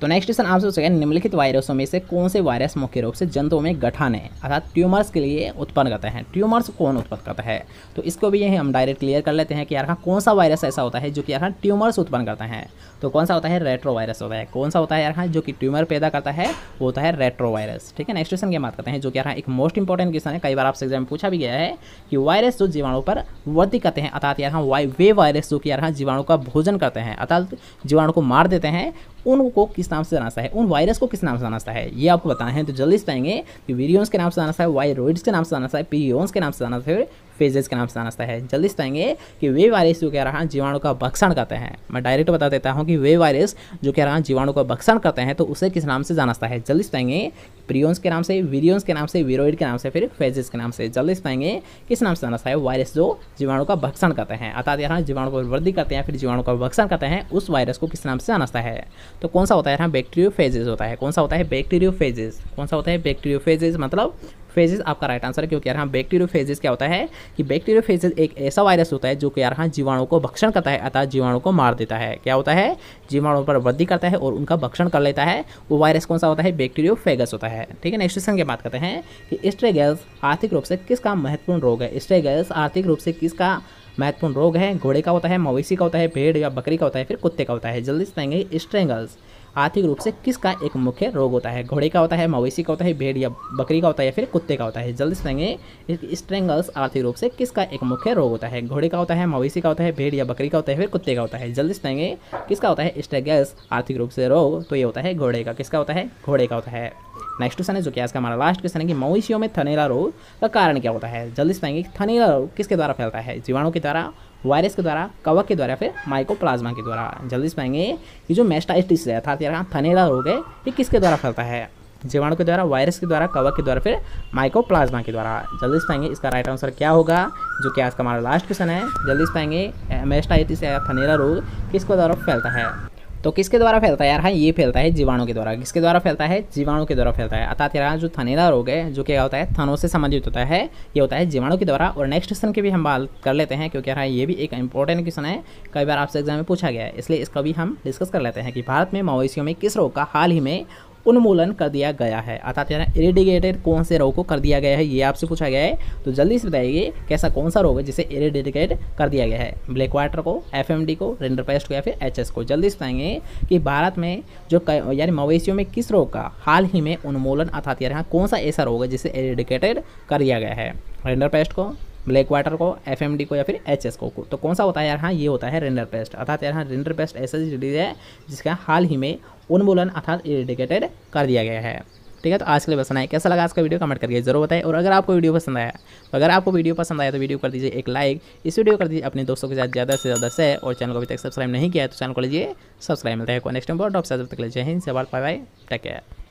तो नेक्स्ट क्वेश्चन आपसे पूछा गया निम्नलिखित वायरसों में से कौन से वायरस मुख्य रूप से जंतुओं में गठाने अर्थात ट्यूमर्स के लिए उत्पन्न करते हैं। ट्यूमर्स कौन उत्पन्न करता है, तो इसको भी हम डायरेक्ट क्लियर कर लेते हैं कि यार हाँ कौन सा वायरस ऐसा होता है जो कि यार हाँ ट्यूमर्स उत्पन्न करता है। तो कौन सा होता है, रेट्रो वायरस होता है। कौन सा होता है यार हाँ जो कि ट्यूमर पैदा करता है वो होता है रेट्रो वायरस। ठीक है, नेक्स्ट क्वेश्चन की बात करते हैं जो कि यार हाँ एक मोस्ट इंपॉर्टेंट क्वेश्चन है, कई बार आपसे एग्जाम में पूछा भी गया है कि वायरस जो जीवाणु पर वृद्धि करते हैं अर्थात यार हाँ वे वायरस जो कि यार हाँ जीवाणु का भोजन करते हैं अर्थात जीवाणु को मार देते हैं, उनको किस नाम से जाना जाता है, उन वायरस को किस नाम से जाना जाता है ये आपको बताना है। तो जल्दी से बताएंगे कि वीरियंस के नाम से जाना जाता है, वायरोइड्स के नाम से जाना जाता है, पीरियंस के नाम से जाना जाता है, फेजेस के नाम से जाना जाता है। जल्दी से बताएंगे कि वे वायरस जो कह रहा है जीवाणु का भक्षण करते हैं। मैं डायरेक्ट बता देता हूँ कि वे वायरस जो कह रहा है जीवाणु का भक्षण करते हैं तो उसे किस नाम से जाना जाता है। जल्दी से बताएंगे प्रियंस के नाम से, वीरियंस के नाम से, वीरोइड के नाम से, फिर फेजेस के नाम से। जल्दी से बताएंगे किस नाम से जाना जाता है, वायरस जो जीवाणु का भक्षण करते हैं अर्थात यहाँ जीवाणु को वृद्धि करते हैं फिर जीवाणु का भक्षण करते हैं, उस वायरस को किस नाम से जाना जाता है। तो कौन सा होता है, बैक्टीरियोफेजेस होता है। कौन सा होता है, बैक्टीरियोफेजेस। कौन सा होता है, बैक्टीरियोफेजेस मतलब फेजेस आपका राइट आंसर है। क्योंकि यार हाँ बैक्टीरियोफेजेस क्या होता है कि बैक्टीरियोफेजेस एक ऐसा वायरस होता है जो कि यार हाँ जीवाणु को भक्षण करता है अर्थात जीवाणु को मार देता है। क्या होता है, जीवाणु पर वृद्धि करता है और उनका भक्षण कर लेता है, वो वायरस कौन सा होता है, बैक्टीरियोफेगस होता है। ठीक है, नेक्स्ट क्वेश्चन की बात करते हैं कि स्ट्रेगेल्स आर्थिक रूप से किसका महत्वपूर्ण रोग है। स्ट्रेगेल्स आर्थिक रूप से किसका महत्वपूर्ण रोग है, घोड़े का होता है, मवेशी का होता है, भेड़ या बकरी का होता है, फिर कुत्ते का होता है। जल्दी से बताएंगे स्ट्रेगल्स आर्थिक रूप से किसका एक मुख्य रोग होता है, घोड़े का होता है, मवेशी का होता है, भेड़ या बकरी का होता है या फिर कुत्ते का होता है। जल्दी से बताएंगे स्ट्रेंगल्स आर्थिक रूप से किसका एक मुख्य रोग होता है, घोड़े का होता है, मवेशी का होता है, भेड़ या बकरी का होता है, फिर कुत्ते का होता है। जल्दी से बताएंगे किसका होता है स्ट्रेगल्स आर्थिक रूप से रोग, तो ये होता है घोड़े का। किसका होता है, घोड़े का होता है। नेक्स्ट क्वेश्चन है जो कि आज का हमारा लास्ट क्वेश्चन है कि मवेशियों में थनैला रोग का कारण क्या होता है। जल्दी से पाएंगे थनैला रोग किसके द्वारा फैलता है, जीवाणु के द्वारा, वायरस के द्वारा, कवक के द्वारा, फिर माइकोप्लाज्मा के द्वारा। जल्दी से पाएंगे कि जो मैस्टाइटिस है अर्थात यहाँ थनैला रोग है ये किसके द्वारा फैलता है, जीवाणु के द्वारा, वायरस के द्वारा, कवक के द्वारा, फिर माइकोप्लाज्मा के द्वारा। जल्दी से पाएंगे इसका राइट आंसर क्या होगा, जो कि आज का हमारा लास्ट क्वेश्चन है। जल्दी से पाएंगे मैस्टाइटिस या थनैला रोग किसके द्वारा फैलता है। तो किसके द्वारा फैलता है यार, हाँ ये फैलता है जीवाणु के द्वारा। किसके द्वारा फैलता है, जीवाणु के द्वारा फैलता है। अर्थात यार जो थनैला रोग है जो क्या होता है, थनों से संबंधित होता है, ये होता है जीवाणु के द्वारा। और नेक्स्ट क्वेश्चन की भी हम बात कर लेते हैं क्योंकि यार ये भी एक इंपॉर्टेंट क्वेश्चन है, कई बार आपसे एग्जाम में पूछा गया है, इसलिए इसका भी हम डिस्कस कर लेते हैं कि भारत में मवेशियों में किस रोग का हाल ही में उन्मूलन कर दिया गया है। अर्थात यार इरेडिकेटेड कौन से रोग को कर दिया गया है ये आपसे पूछा गया है। तो जल्दी से बताइए कैसा कौन सा रोग है जिसे इरेडिकेट कर दिया गया है, ब्लैक वाटर को, एफएमडी को, रिंडरपेस्ट को या फिर एचएस को। जल्दी से बताएंगे कि भारत में जो यानी मवेशियों में किस रोग का हाल ही में उन्मूलन अर्थात यार यहाँ कौन सा ऐसा रोग है जिसे इरेडिकेटेड कर दिया गया है, रिंडरपेस्ट को, ब्लैक वाटर को, एफएमडी को या फिर एचएस को। तो कौन सा होता है यार, हाँ ये होता है रिंडरपेस्ट। अर्थात यार हाँ रिंडरपेस्ट ऐसा डिजीज है जिसका हाल ही में उन्मूलन अर्थात इरेडिकेटेड कर दिया गया है। ठीक है, तो आज के लिए बस इतना है। कैसा लगा आज का वीडियो कमेंट करके जरूर बताएं। और अगर आपको वीडियो पसंद आया तो वीडियो कर दीजिए एक लाइक, इस वीडियो कर दीजिए अपने दोस्तों के साथ ज़्यादा से ज़्यादा शेयर, और चैनल को अभी तक सब्सक्राइब नहीं किया है तो चैनल को लीजिए सब्सक्राइब। मिलता है नेक्स्ट टाइम बहुत टॉप से, जब तक लीजिए हिंद से बाय बाय, टेक केयर।